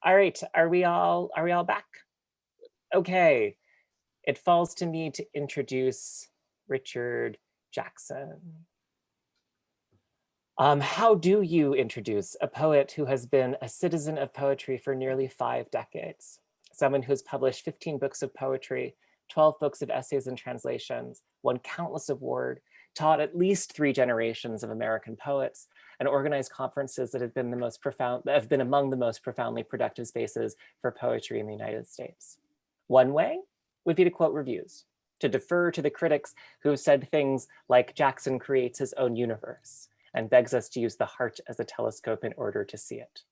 Speaker 3: All right, are we all back? Okay, it falls to me to introduce Richard Jackson. How do you introduce a poet who has been a citizen of poetry for nearly 5 decades? Someone who's published 15 books of poetry, 12 books of essays and translations, won countless awards, taught at least 3 generations of American poets, and organized conferences that have been among the most profoundly productive spaces for poetry in the United States. One way would be to quote reviews, to defer to the critics who have said things like Jackson creates his own universe and begs us to use the heart as a telescope in order to see it.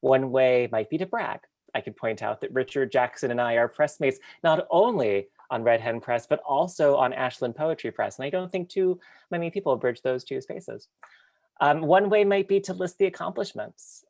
Speaker 3: One way might be to brag. I could point out that Richard Jackson and I are pressmates not only on Red Hen Press, but also on Ashland Poetry Press. And I don't think too many people bridge those 2 spaces. One way might be to list the accomplishments.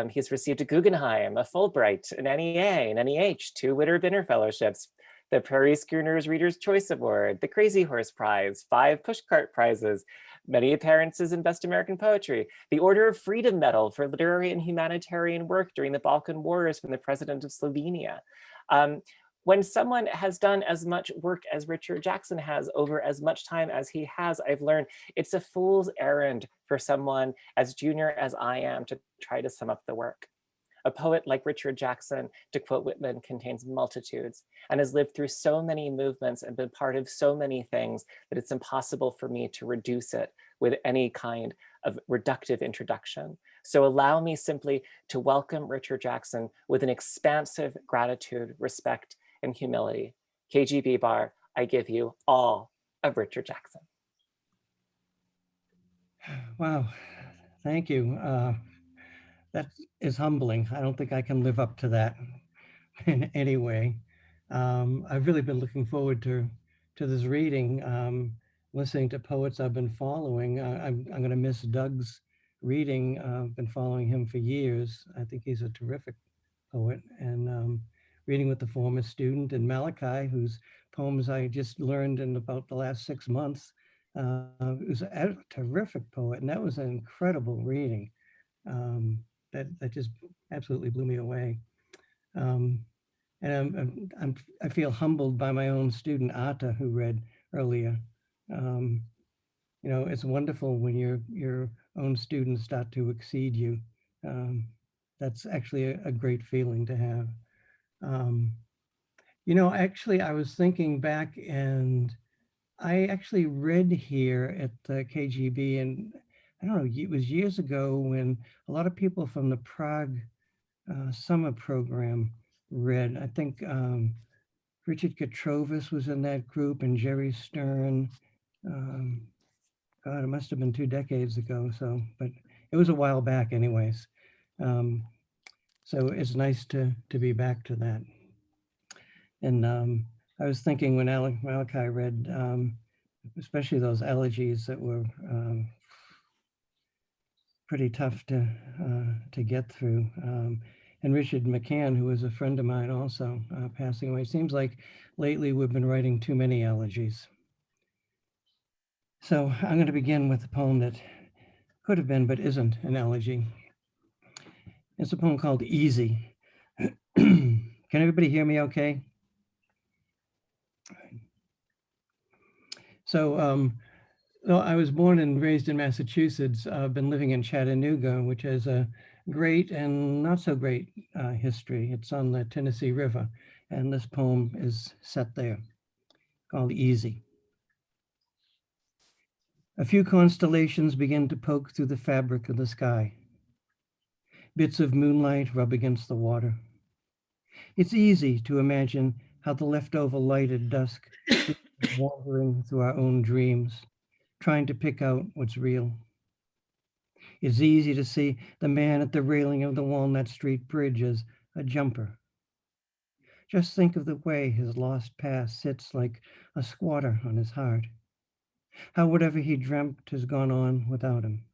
Speaker 3: He's received a Guggenheim, a Fulbright, an NEA, an NEH, 2 Witter Binner Fellowships, the Prairie Schooners Reader's Choice Award, the Crazy Horse Prize, 5 Pushcart Prizes, many appearances in Best American Poetry, the Order of Freedom Medal for literary and humanitarian work during the Balkan Wars from the President of Slovenia. When someone has done as much work as Richard Jackson has over as much time as he has, I've learned it's a fool's errand for someone as junior as I am to try to sum up the work. A poet like Richard Jackson, to quote Whitman, contains multitudes and has lived through so many movements and been part of so many things that it's impossible for me to reduce it with any kind of reductive introduction. So allow me simply to welcome Richard Jackson with an expansive gratitude, respect, and humility. KGB Bar, I give you all of Richard Jackson.
Speaker 6: Wow, thank you. That is humbling. I don't think I can live up to that in any way. I've really been looking forward to this reading, listening to poets I've been following. I'm going to miss Doug's reading. I've been following him for years. I think he's a terrific poet, and reading with the former student, and Malachi, whose poems I just learned in about the last 6 months, who's a terrific poet, and that was an incredible reading. That just absolutely blew me away. And I feel humbled by my own student Ata, who read earlier. You know, it's wonderful when your own students start to exceed you. That's actually a great feeling to have. You know, actually, I was thinking back, and I actually read here at the KGB, and I don't know, it was years ago when a lot of people from the Prague summer program read. I think Richard Katrovis was in that group, and Jerry Stern. God, it must have been 2 decades ago. So, but it was a while back, anyways. So it's nice to be back to that. And I was thinking when Malachi read, especially those elegies that were pretty tough to get through. And Richard McCann, who was a friend of mine also, passing away. It seems like lately we've been writing too many elegies. So I'm going to begin with a poem that could have been, but isn't an elegy. It's a poem called Easy. Can everybody hear me okay? So well, I was born and raised in Massachusetts. I've been living in Chattanooga, which has a great and not so great history. It's on the Tennessee River, and this poem is set there, called Easy. A few constellations begin to poke through the fabric of the sky. Bits of moonlight rub against the water. It's easy to imagine how the leftover light at dusk is wandering through our own dreams, trying to pick out what's real. It's easy to see the man at the railing of the Walnut Street Bridge as a jumper. Just think of the way his lost past sits like a squatter on his heart. How whatever he dreamt has gone on without him.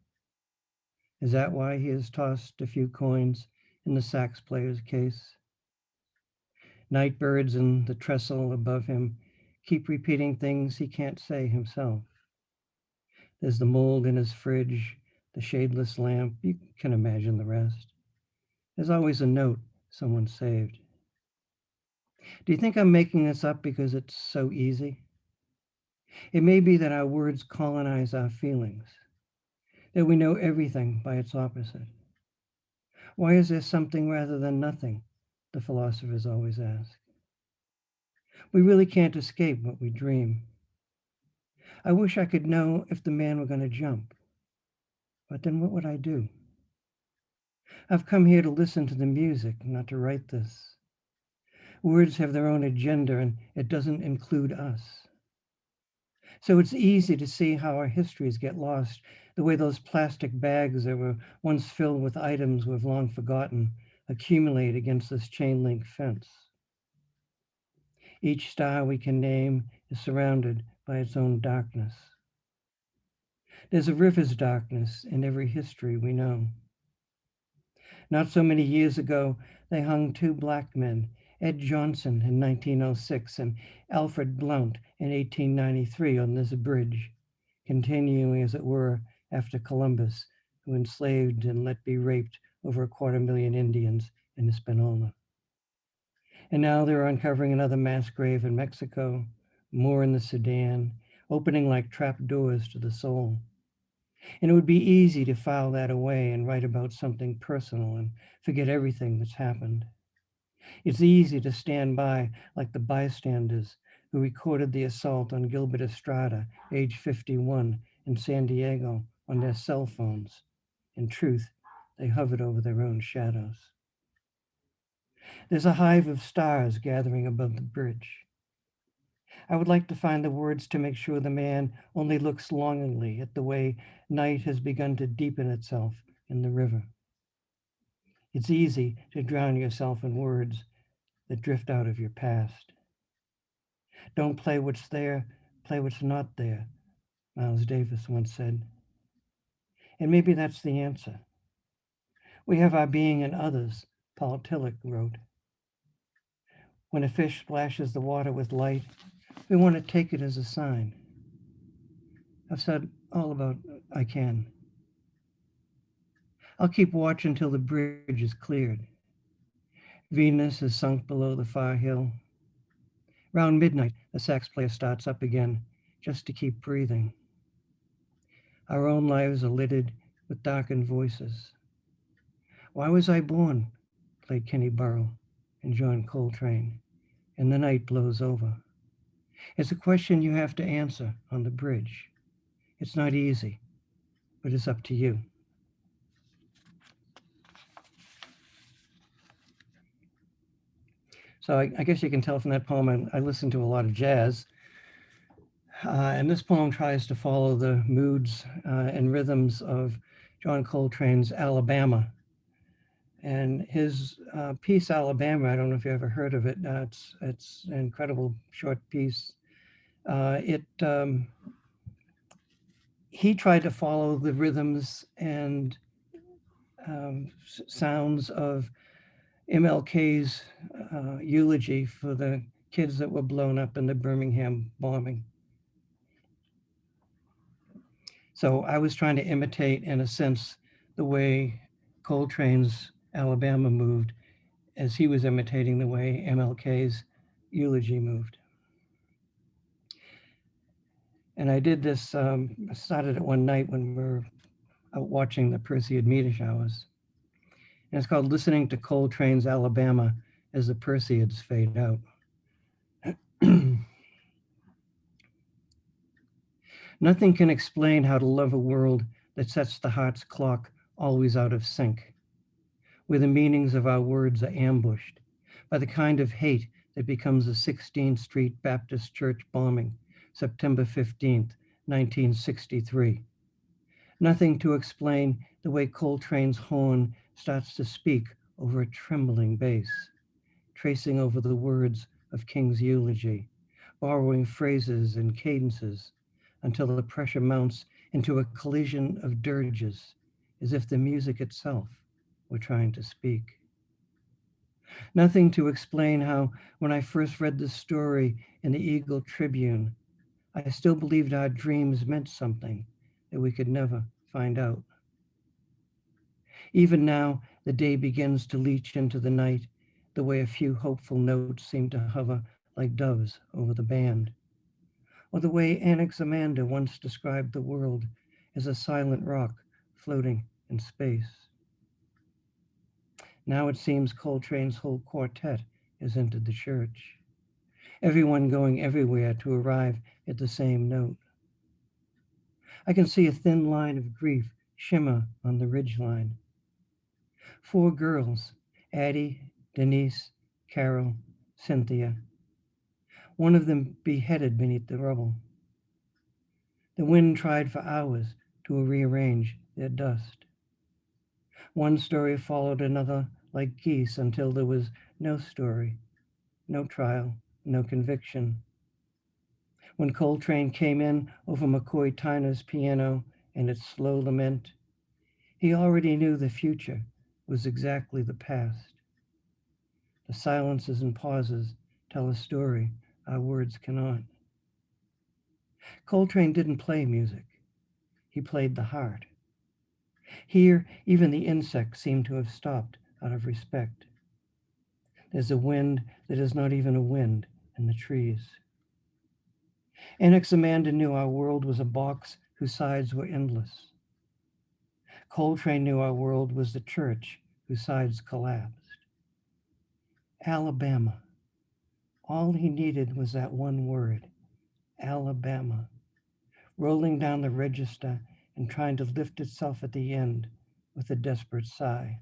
Speaker 6: Is that why he has tossed a few coins in the sax player's case? Night birds in the trestle above him keep repeating things he can't say himself. There's the mold in his fridge, the shadeless lamp, you can imagine the rest. There's always a note someone saved. Do you think I'm making this up because it's so easy? It may be that our words colonize our feelings, that we know everything by its opposite. Why is there something rather than nothing? The philosophers always ask. We really can't escape what we dream. I wish I could know if the man were going to jump, but then what would I do? I've come here to listen to the music, not to write this. Words have their own agenda, and it doesn't include us. So it's easy to see how our histories get lost, the way those plastic bags that were once filled with items we've long forgotten accumulate against this chain link fence. Each star we can name is surrounded by its own darkness. There's a river's darkness in every history we know. Not so many years ago, they hung two black men, Ed Johnson in 1906 and Alfred Blount in 1893 on this bridge, continuing as it were after Columbus, who enslaved and let be raped over 250,000 Indians in Hispaniola. And now they're uncovering another mass grave in Mexico, more in the Sudan, opening like trap doors to the soul. And it would be easy to file that away and write about something personal and forget everything that's happened. It's easy to stand by like the bystanders who recorded the assault on Gilbert Estrada, age 51, in San Diego on their cell phones. In truth, they hovered over their own shadows. There's a hive of stars gathering above the bridge. I would like to find the words to make sure the man only looks longingly at the way night has begun to deepen itself in the river. It's easy to drown yourself in words that drift out of your past. Don't play what's there, play what's not there, Miles Davis once said. And maybe that's the answer. We have our being in others, Paul Tillich wrote. When a fish splashes the water with light, we want to take it as a sign. I've said all about I can. I'll keep watch until the bridge is cleared. Venus has sunk below the far hill. Round midnight, the sax player starts up again, just to keep breathing. Our own lives are littered with darkened voices. Why was I born? Played Kenny Burrell and John Coltrane, and the night blows over. It's a question you have to answer on the bridge. It's not easy, but it's up to you. So I guess you can tell from that poem, I listen to a lot of jazz. And this poem tries to follow the moods and rhythms of John Coltrane's Alabama. And his piece, Alabama, I don't know if you ever heard of it. It's an incredible short piece. He tried to follow the rhythms and sounds of MLK's eulogy for the kids that were blown up in the Birmingham bombing. So I was trying to imitate, in a sense, the way Coltrane's Alabama moved as he was imitating the way MLK's eulogy moved. And I did this, I started it one night when we were out watching the Perseid meteor showers. And it's called Listening to Coltrane's Alabama as the Perseids Fade Out. Nothing can explain how to love a world that sets the heart's clock always out of sync, where the meanings of our words are ambushed by the kind of hate that becomes a 16th Street Baptist Church bombing, September 15th, 1963. Nothing to explain the way Coltrane's horn starts to speak over a trembling bass, tracing over the words of King's eulogy, borrowing phrases and cadences until the pressure mounts into a collision of dirges, as if the music itself were trying to speak. Nothing to explain how, when I first read this story in the Eagle Tribune, I still believed our dreams meant something that we could never find out. Even now, the day begins to leach into the night, the way a few hopeful notes seem to hover like doves over the band, or the way Anaximander once described the world as a silent rock floating in space. Now it seems Coltrane's whole quartet has entered the church, everyone going everywhere to arrive at the same note. I can see a thin line of grief shimmer on the ridgeline. 4 girls, Addie, Denise, Carol, Cynthia, one of them beheaded beneath the rubble. The wind tried for hours to rearrange their dust. One story followed another like geese until there was no story, no trial, no conviction. When Coltrane came in over McCoy Tyner's piano and its slow lament, he already knew the future was exactly the past. The silences and pauses tell a story our words cannot. Coltrane didn't play music. He played the heart. Here, even the insects seem to have stopped out of respect. There's a wind that is not even a wind in the trees. Anaximander knew our world was a box whose sides were endless. Coltrane knew our world was the church whose sides collapsed. Alabama. All he needed was that one word, Alabama, rolling down the register and trying to lift itself at the end with a desperate sigh.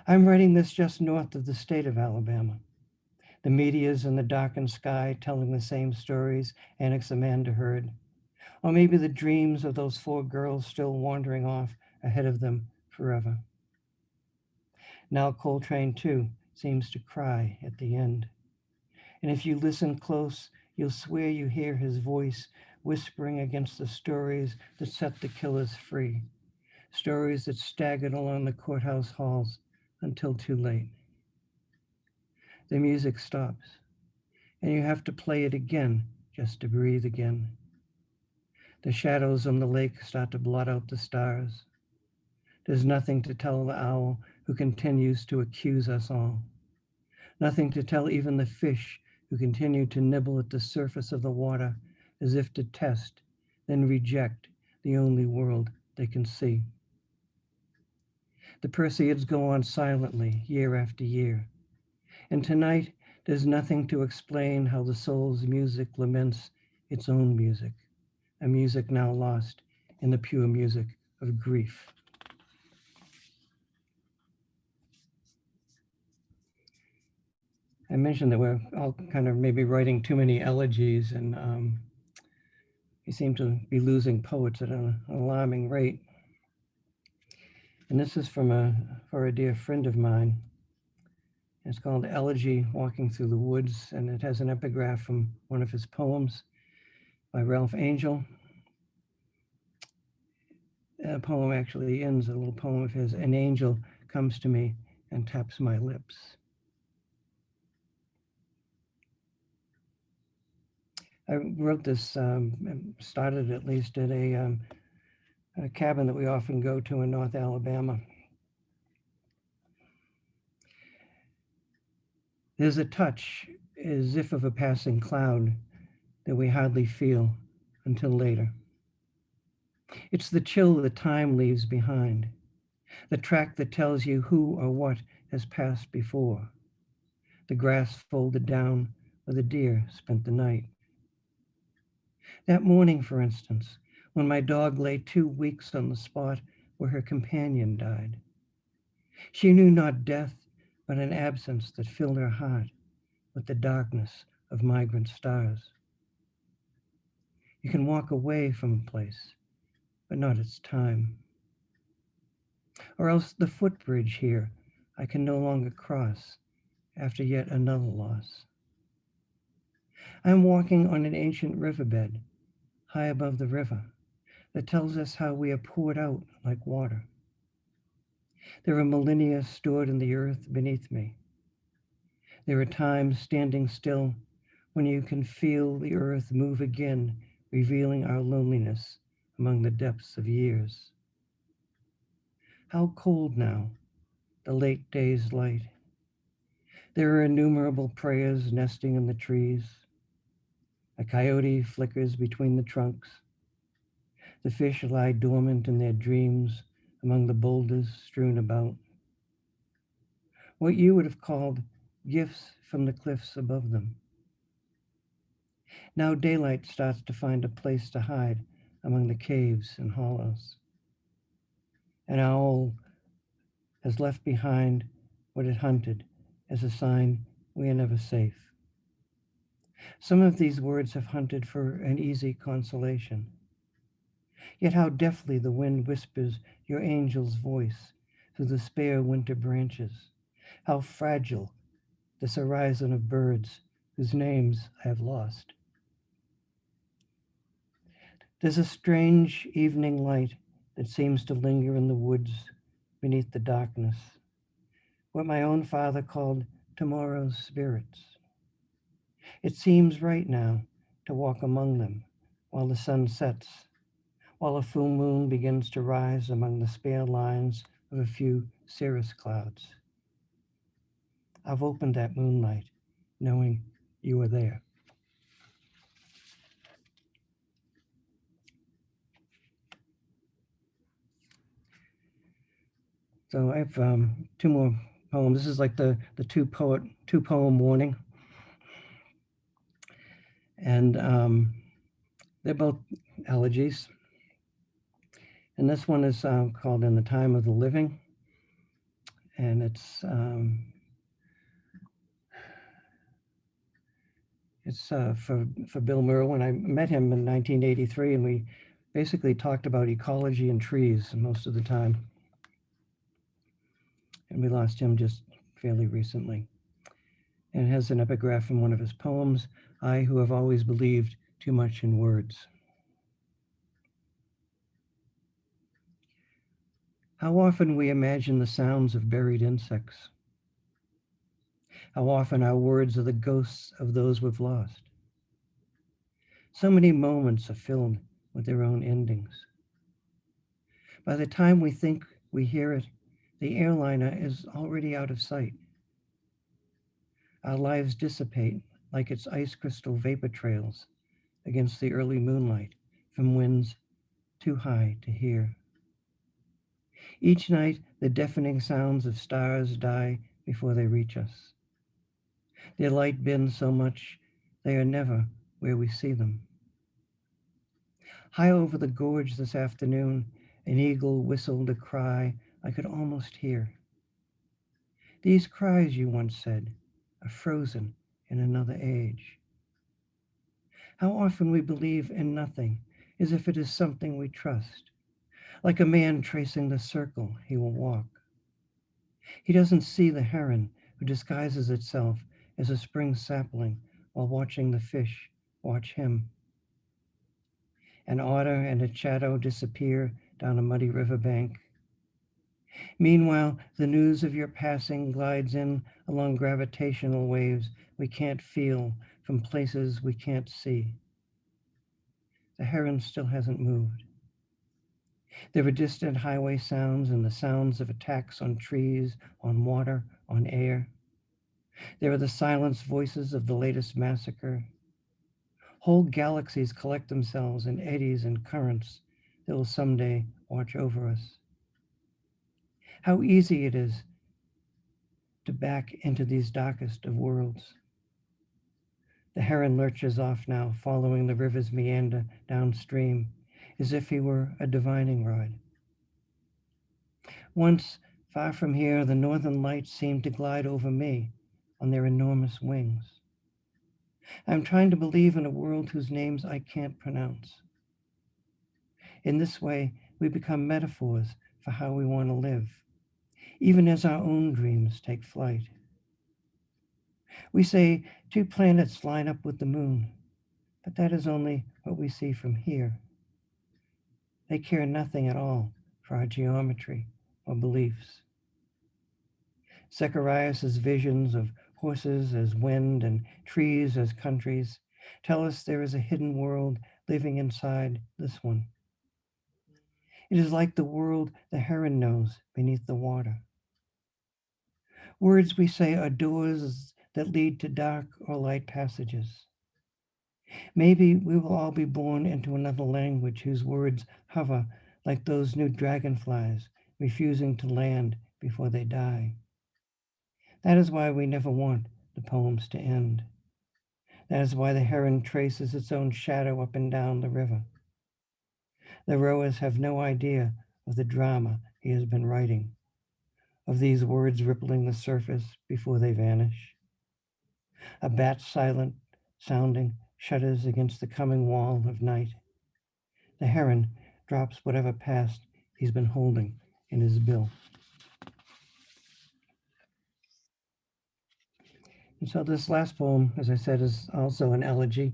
Speaker 6: I'm writing this just north of the state of Alabama. The media's in the darkened sky telling the same stories Anaximander heard, or maybe the dreams of those 4 girls still wandering off ahead of them forever. Now Coltrane, too, seems to cry at the end. And if you listen close, you'll swear you hear his voice whispering against the stories that set the killers free, stories that staggered along the courthouse halls until too late. The music stops, and you have to play it again just to breathe again. The shadows on the lake start to blot out the stars. There's nothing to tell the owl who continues to accuse us all. Nothing to tell even the fish who continue to nibble at the surface of the water as if to test, then reject the only world they can see. The Perseids go on silently year after year. And tonight, there's nothing to explain how the soul's music laments its own music, a music now lost in the pure music of grief. I mentioned that we're all kind of maybe writing too many elegies, and we seem to be losing poets at an alarming rate. And this is for a dear friend of mine. It's called Elegy Walking Through the Woods, and it has an epigraph from one of his poems by Ralph Angel. The poem actually ends, a little poem of his, "An angel comes to me and taps my lips." I wrote this, started at least at a cabin that we often go to in North Alabama. There's a touch, as if of a passing cloud, that we hardly feel until later. It's the chill that time leaves behind, the track that tells you who or what has passed before, the grass folded down where the deer spent the night. That morning, for instance, when my dog lay 2 weeks on the spot where her companion died. She knew not death, but an absence that filled her heart with the darkness of migrant stars. You can walk away from a place, but not its time. Or else the footbridge here I can no longer cross after yet another loss. I am walking on an ancient riverbed high above the river that tells us how we are poured out like water. There are millennia stored in the earth beneath me. There are times standing still when you can feel the earth move again, revealing our loneliness among the depths of years. How cold now, the late day's light. There are innumerable prayers nesting in the trees. A coyote flickers between the trunks. The fish lie dormant in their dreams among the boulders strewn about. What you would have called gifts from the cliffs above them. Now daylight starts to find a place to hide among the caves and hollows. An owl has left behind what it hunted as a sign we are never safe. Some of these words have hunted for an easy consolation. Yet how deftly the wind whispers your angel's voice through the spare winter branches. How fragile this horizon of birds whose names I have lost. There's a strange evening light that seems to linger in the woods beneath the darkness, what my own father called tomorrow's spirits. It seems right now to walk among them while the sun sets, while a full moon begins to rise among the spare lines of a few cirrus clouds. I've opened that moonlight, knowing you were there. So I have two more poems. This is like the two poem warning, and they're both elegies. And this one is called "In the Time of the Living," and it's for Bill Merwin. I met him in 1983, and we basically talked about ecology and trees most of the time. And we lost him just fairly recently. And it has an epigraph from one of his poems, "I who have always believed too much in words." How often we imagine the sounds of buried insects. How often our words are the ghosts of those we've lost. So many moments are filled with their own endings. By the time we think we hear it, the airliner is already out of sight. Our lives dissipate like its ice crystal vapor trails against the early moonlight from winds too high to hear. Each night, the deafening sounds of stars die before they reach us. Their light bends so much, they are never where we see them. High over the gorge this afternoon, an eagle whistled a cry I could almost hear. These cries, you once said, are frozen in another age. How often we believe in nothing as if it is something we trust, like a man tracing the circle he will walk. He doesn't see the heron who disguises itself as a spring sapling while watching the fish watch him. An otter and a chatto disappear down a muddy riverbank. Meanwhile, the news of your passing glides in along gravitational waves we can't feel from places we can't see. The heron still hasn't moved. There are distant highway sounds and the sounds of attacks on trees, on water, on air. There are the silenced voices of the latest massacre. Whole galaxies collect themselves in eddies and currents that will someday watch over us. How easy it is to back into these darkest of worlds. The heron lurches off now, following the river's meander downstream, as if he were a divining rod. Once, far from here, the northern lights seemed to glide over me on their enormous wings. I'm trying to believe in a world whose names I can't pronounce. In this way, we become metaphors for how we want to live, even as our own dreams take flight. We say 2 planets line up with the moon, but that is only what we see from here. They care nothing at all for our geometry or beliefs. Zacharias' visions of horses as wind and trees as countries tell us there is a hidden world living inside this one. It is like the world the heron knows beneath the water. Words we say are doors that lead to dark or light passages. Maybe we will all be born into another language whose words hover like those new dragonflies refusing to land before they die. That is why we never want the poems to end. That is why the heron traces its own shadow up and down the river. The rowers have no idea of the drama he has been writing, of these words rippling the surface before they vanish. A bat silent sounding shudders against the coming wall of night. The heron drops whatever past he's been holding in his bill. And so this last poem, as I said, is also an elegy.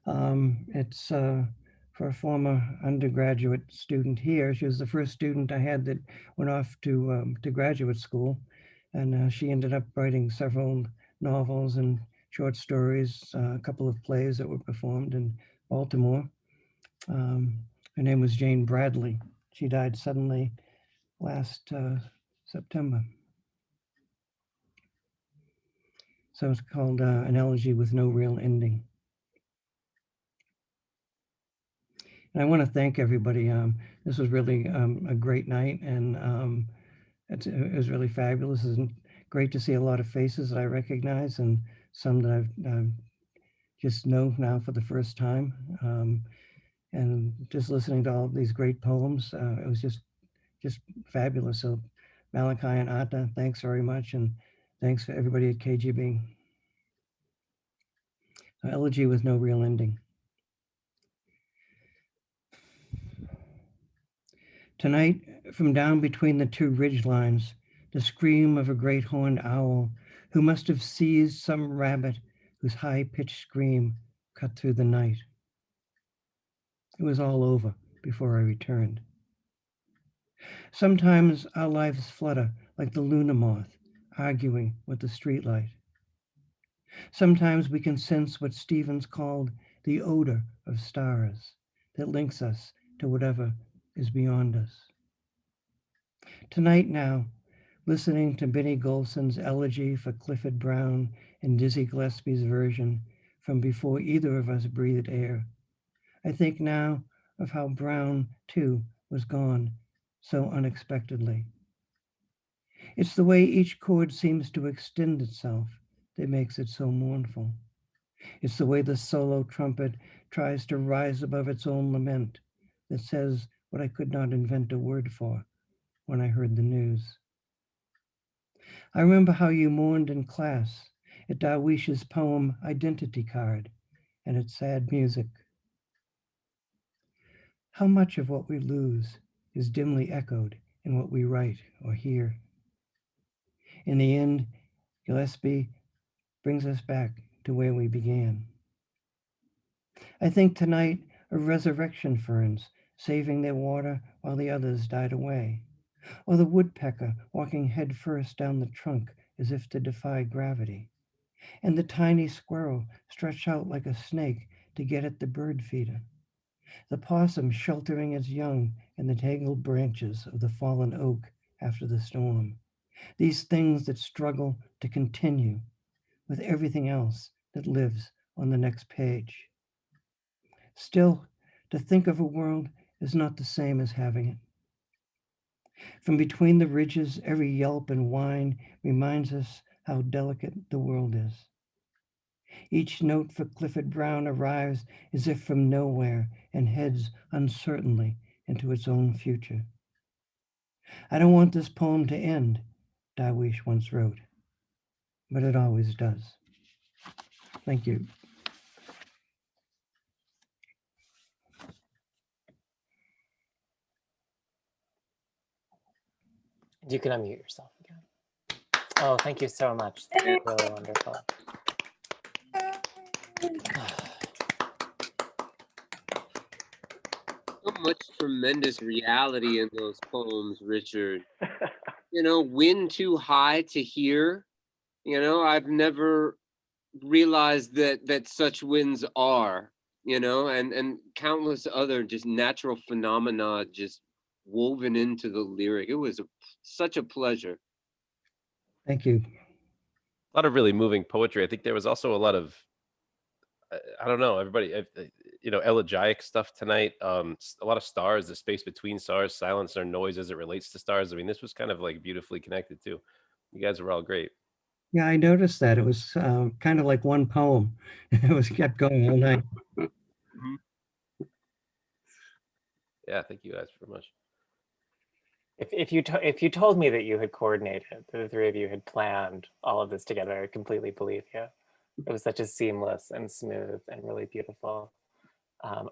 Speaker 6: It's for a former undergraduate student here. She was the first student I had that went off to graduate school, and she ended up writing several novels and short stories, a couple of plays that were performed in Baltimore. Her name was Jane Bradley. She died suddenly last September. So it's called An Elegy with No Real Ending. And I want to thank everybody. This was really a great night, and it was really fabulous. It's great to see a lot of faces that I recognize and some that I've just know now for the first time. And just listening to all of these great poems, it was just fabulous. So Malachi and Atta, thanks very much, and thanks for everybody at KGB. Elegy with No Real Ending. Tonight, from down between the two ridge lines, the scream of a great horned owl who must have seized some rabbit whose high-pitched scream cut through the night. It was all over before I returned. Sometimes our lives flutter like the Luna moth, arguing with the streetlight. Sometimes we can sense what Stevens called the odor of stars that links us to whatever is beyond us. Tonight now, listening to Benny Golson's elegy for Clifford Brown and Dizzy Gillespie's version from before either of us breathed air, I think now of how Brown, too, was gone so unexpectedly. It's the way each chord seems to extend itself that makes it so mournful. It's the way the solo trumpet tries to rise above its own lament that says what I could not invent a word for when I heard the news. I remember how you mourned in class at Darwish's poem Identity Card and its sad music. How much of what we lose is dimly echoed in what we write or hear. In the end, Gillespie brings us back to where we began. I think tonight of resurrection ferns saving their water while the others died away, or the woodpecker walking headfirst down the trunk as if to defy gravity, and the tiny squirrel stretched out like a snake to get at the bird feeder, the possum sheltering its young in the tangled branches of the fallen oak after the storm, these things that struggle to continue with everything else that lives on the next page. Still, to think of a world is not the same as having it. From between the ridges, every yelp and whine reminds us how delicate the world is. Each note for Clifford Brown arrives as if from nowhere and heads uncertainly into its own future. I don't want this poem to end, Darwish once wrote, but it always does. Thank you.
Speaker 3: You can unmute yourself again. Oh, thank you so much. That's really wonderful.
Speaker 4: So much tremendous reality in those poems, Richard. You know, wind too high to hear. You know, I've never realized that such winds are, you know, and countless other just natural phenomena just woven into the lyric. It was such a pleasure.
Speaker 6: Thank you.
Speaker 1: A lot of really moving poetry. I think there was also a lot of I don't know, everybody, you know, elegiac stuff tonight. A lot of stars, the space between stars, silence or noise as it relates to stars. I mean, this was kind of like beautifully connected too. You guys were all great.
Speaker 6: Yeah, I noticed that. It was kind of like one poem. It was kept going all night.
Speaker 1: Yeah, thank you guys very much.
Speaker 3: If you told me that you had coordinated, that the three of you had planned all of this together, I completely believe you. It was such a seamless and smooth and really beautiful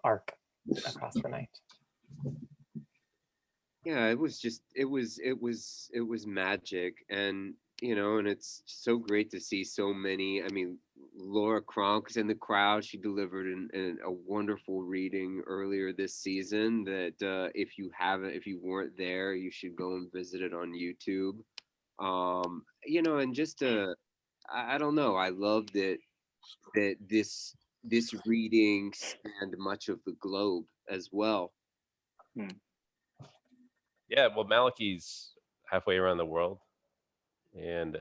Speaker 3: arc across the night.
Speaker 4: Yeah, it was just it was magic, and you know, and it's so great to see so many. I mean, Laura Kronk's in the crowd. She delivered a wonderful reading earlier this season that if you weren't there, you should go and visit it on YouTube. You know, and just I don't know, I love that this reading spanned much of the globe as well.
Speaker 1: Yeah, well, Malachi's halfway around the world, and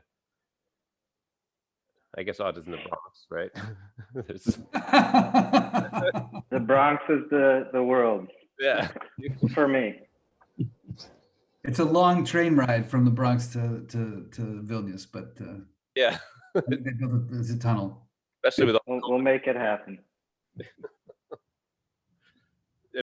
Speaker 1: I guess Odd is in the Bronx, right?
Speaker 2: The Bronx is the world
Speaker 1: Yeah.
Speaker 2: for me.
Speaker 5: It's a long train ride from the Bronx to Vilnius, but
Speaker 1: Yeah.
Speaker 5: they built there's a tunnel.
Speaker 1: Especially with all
Speaker 2: We'll make it happen.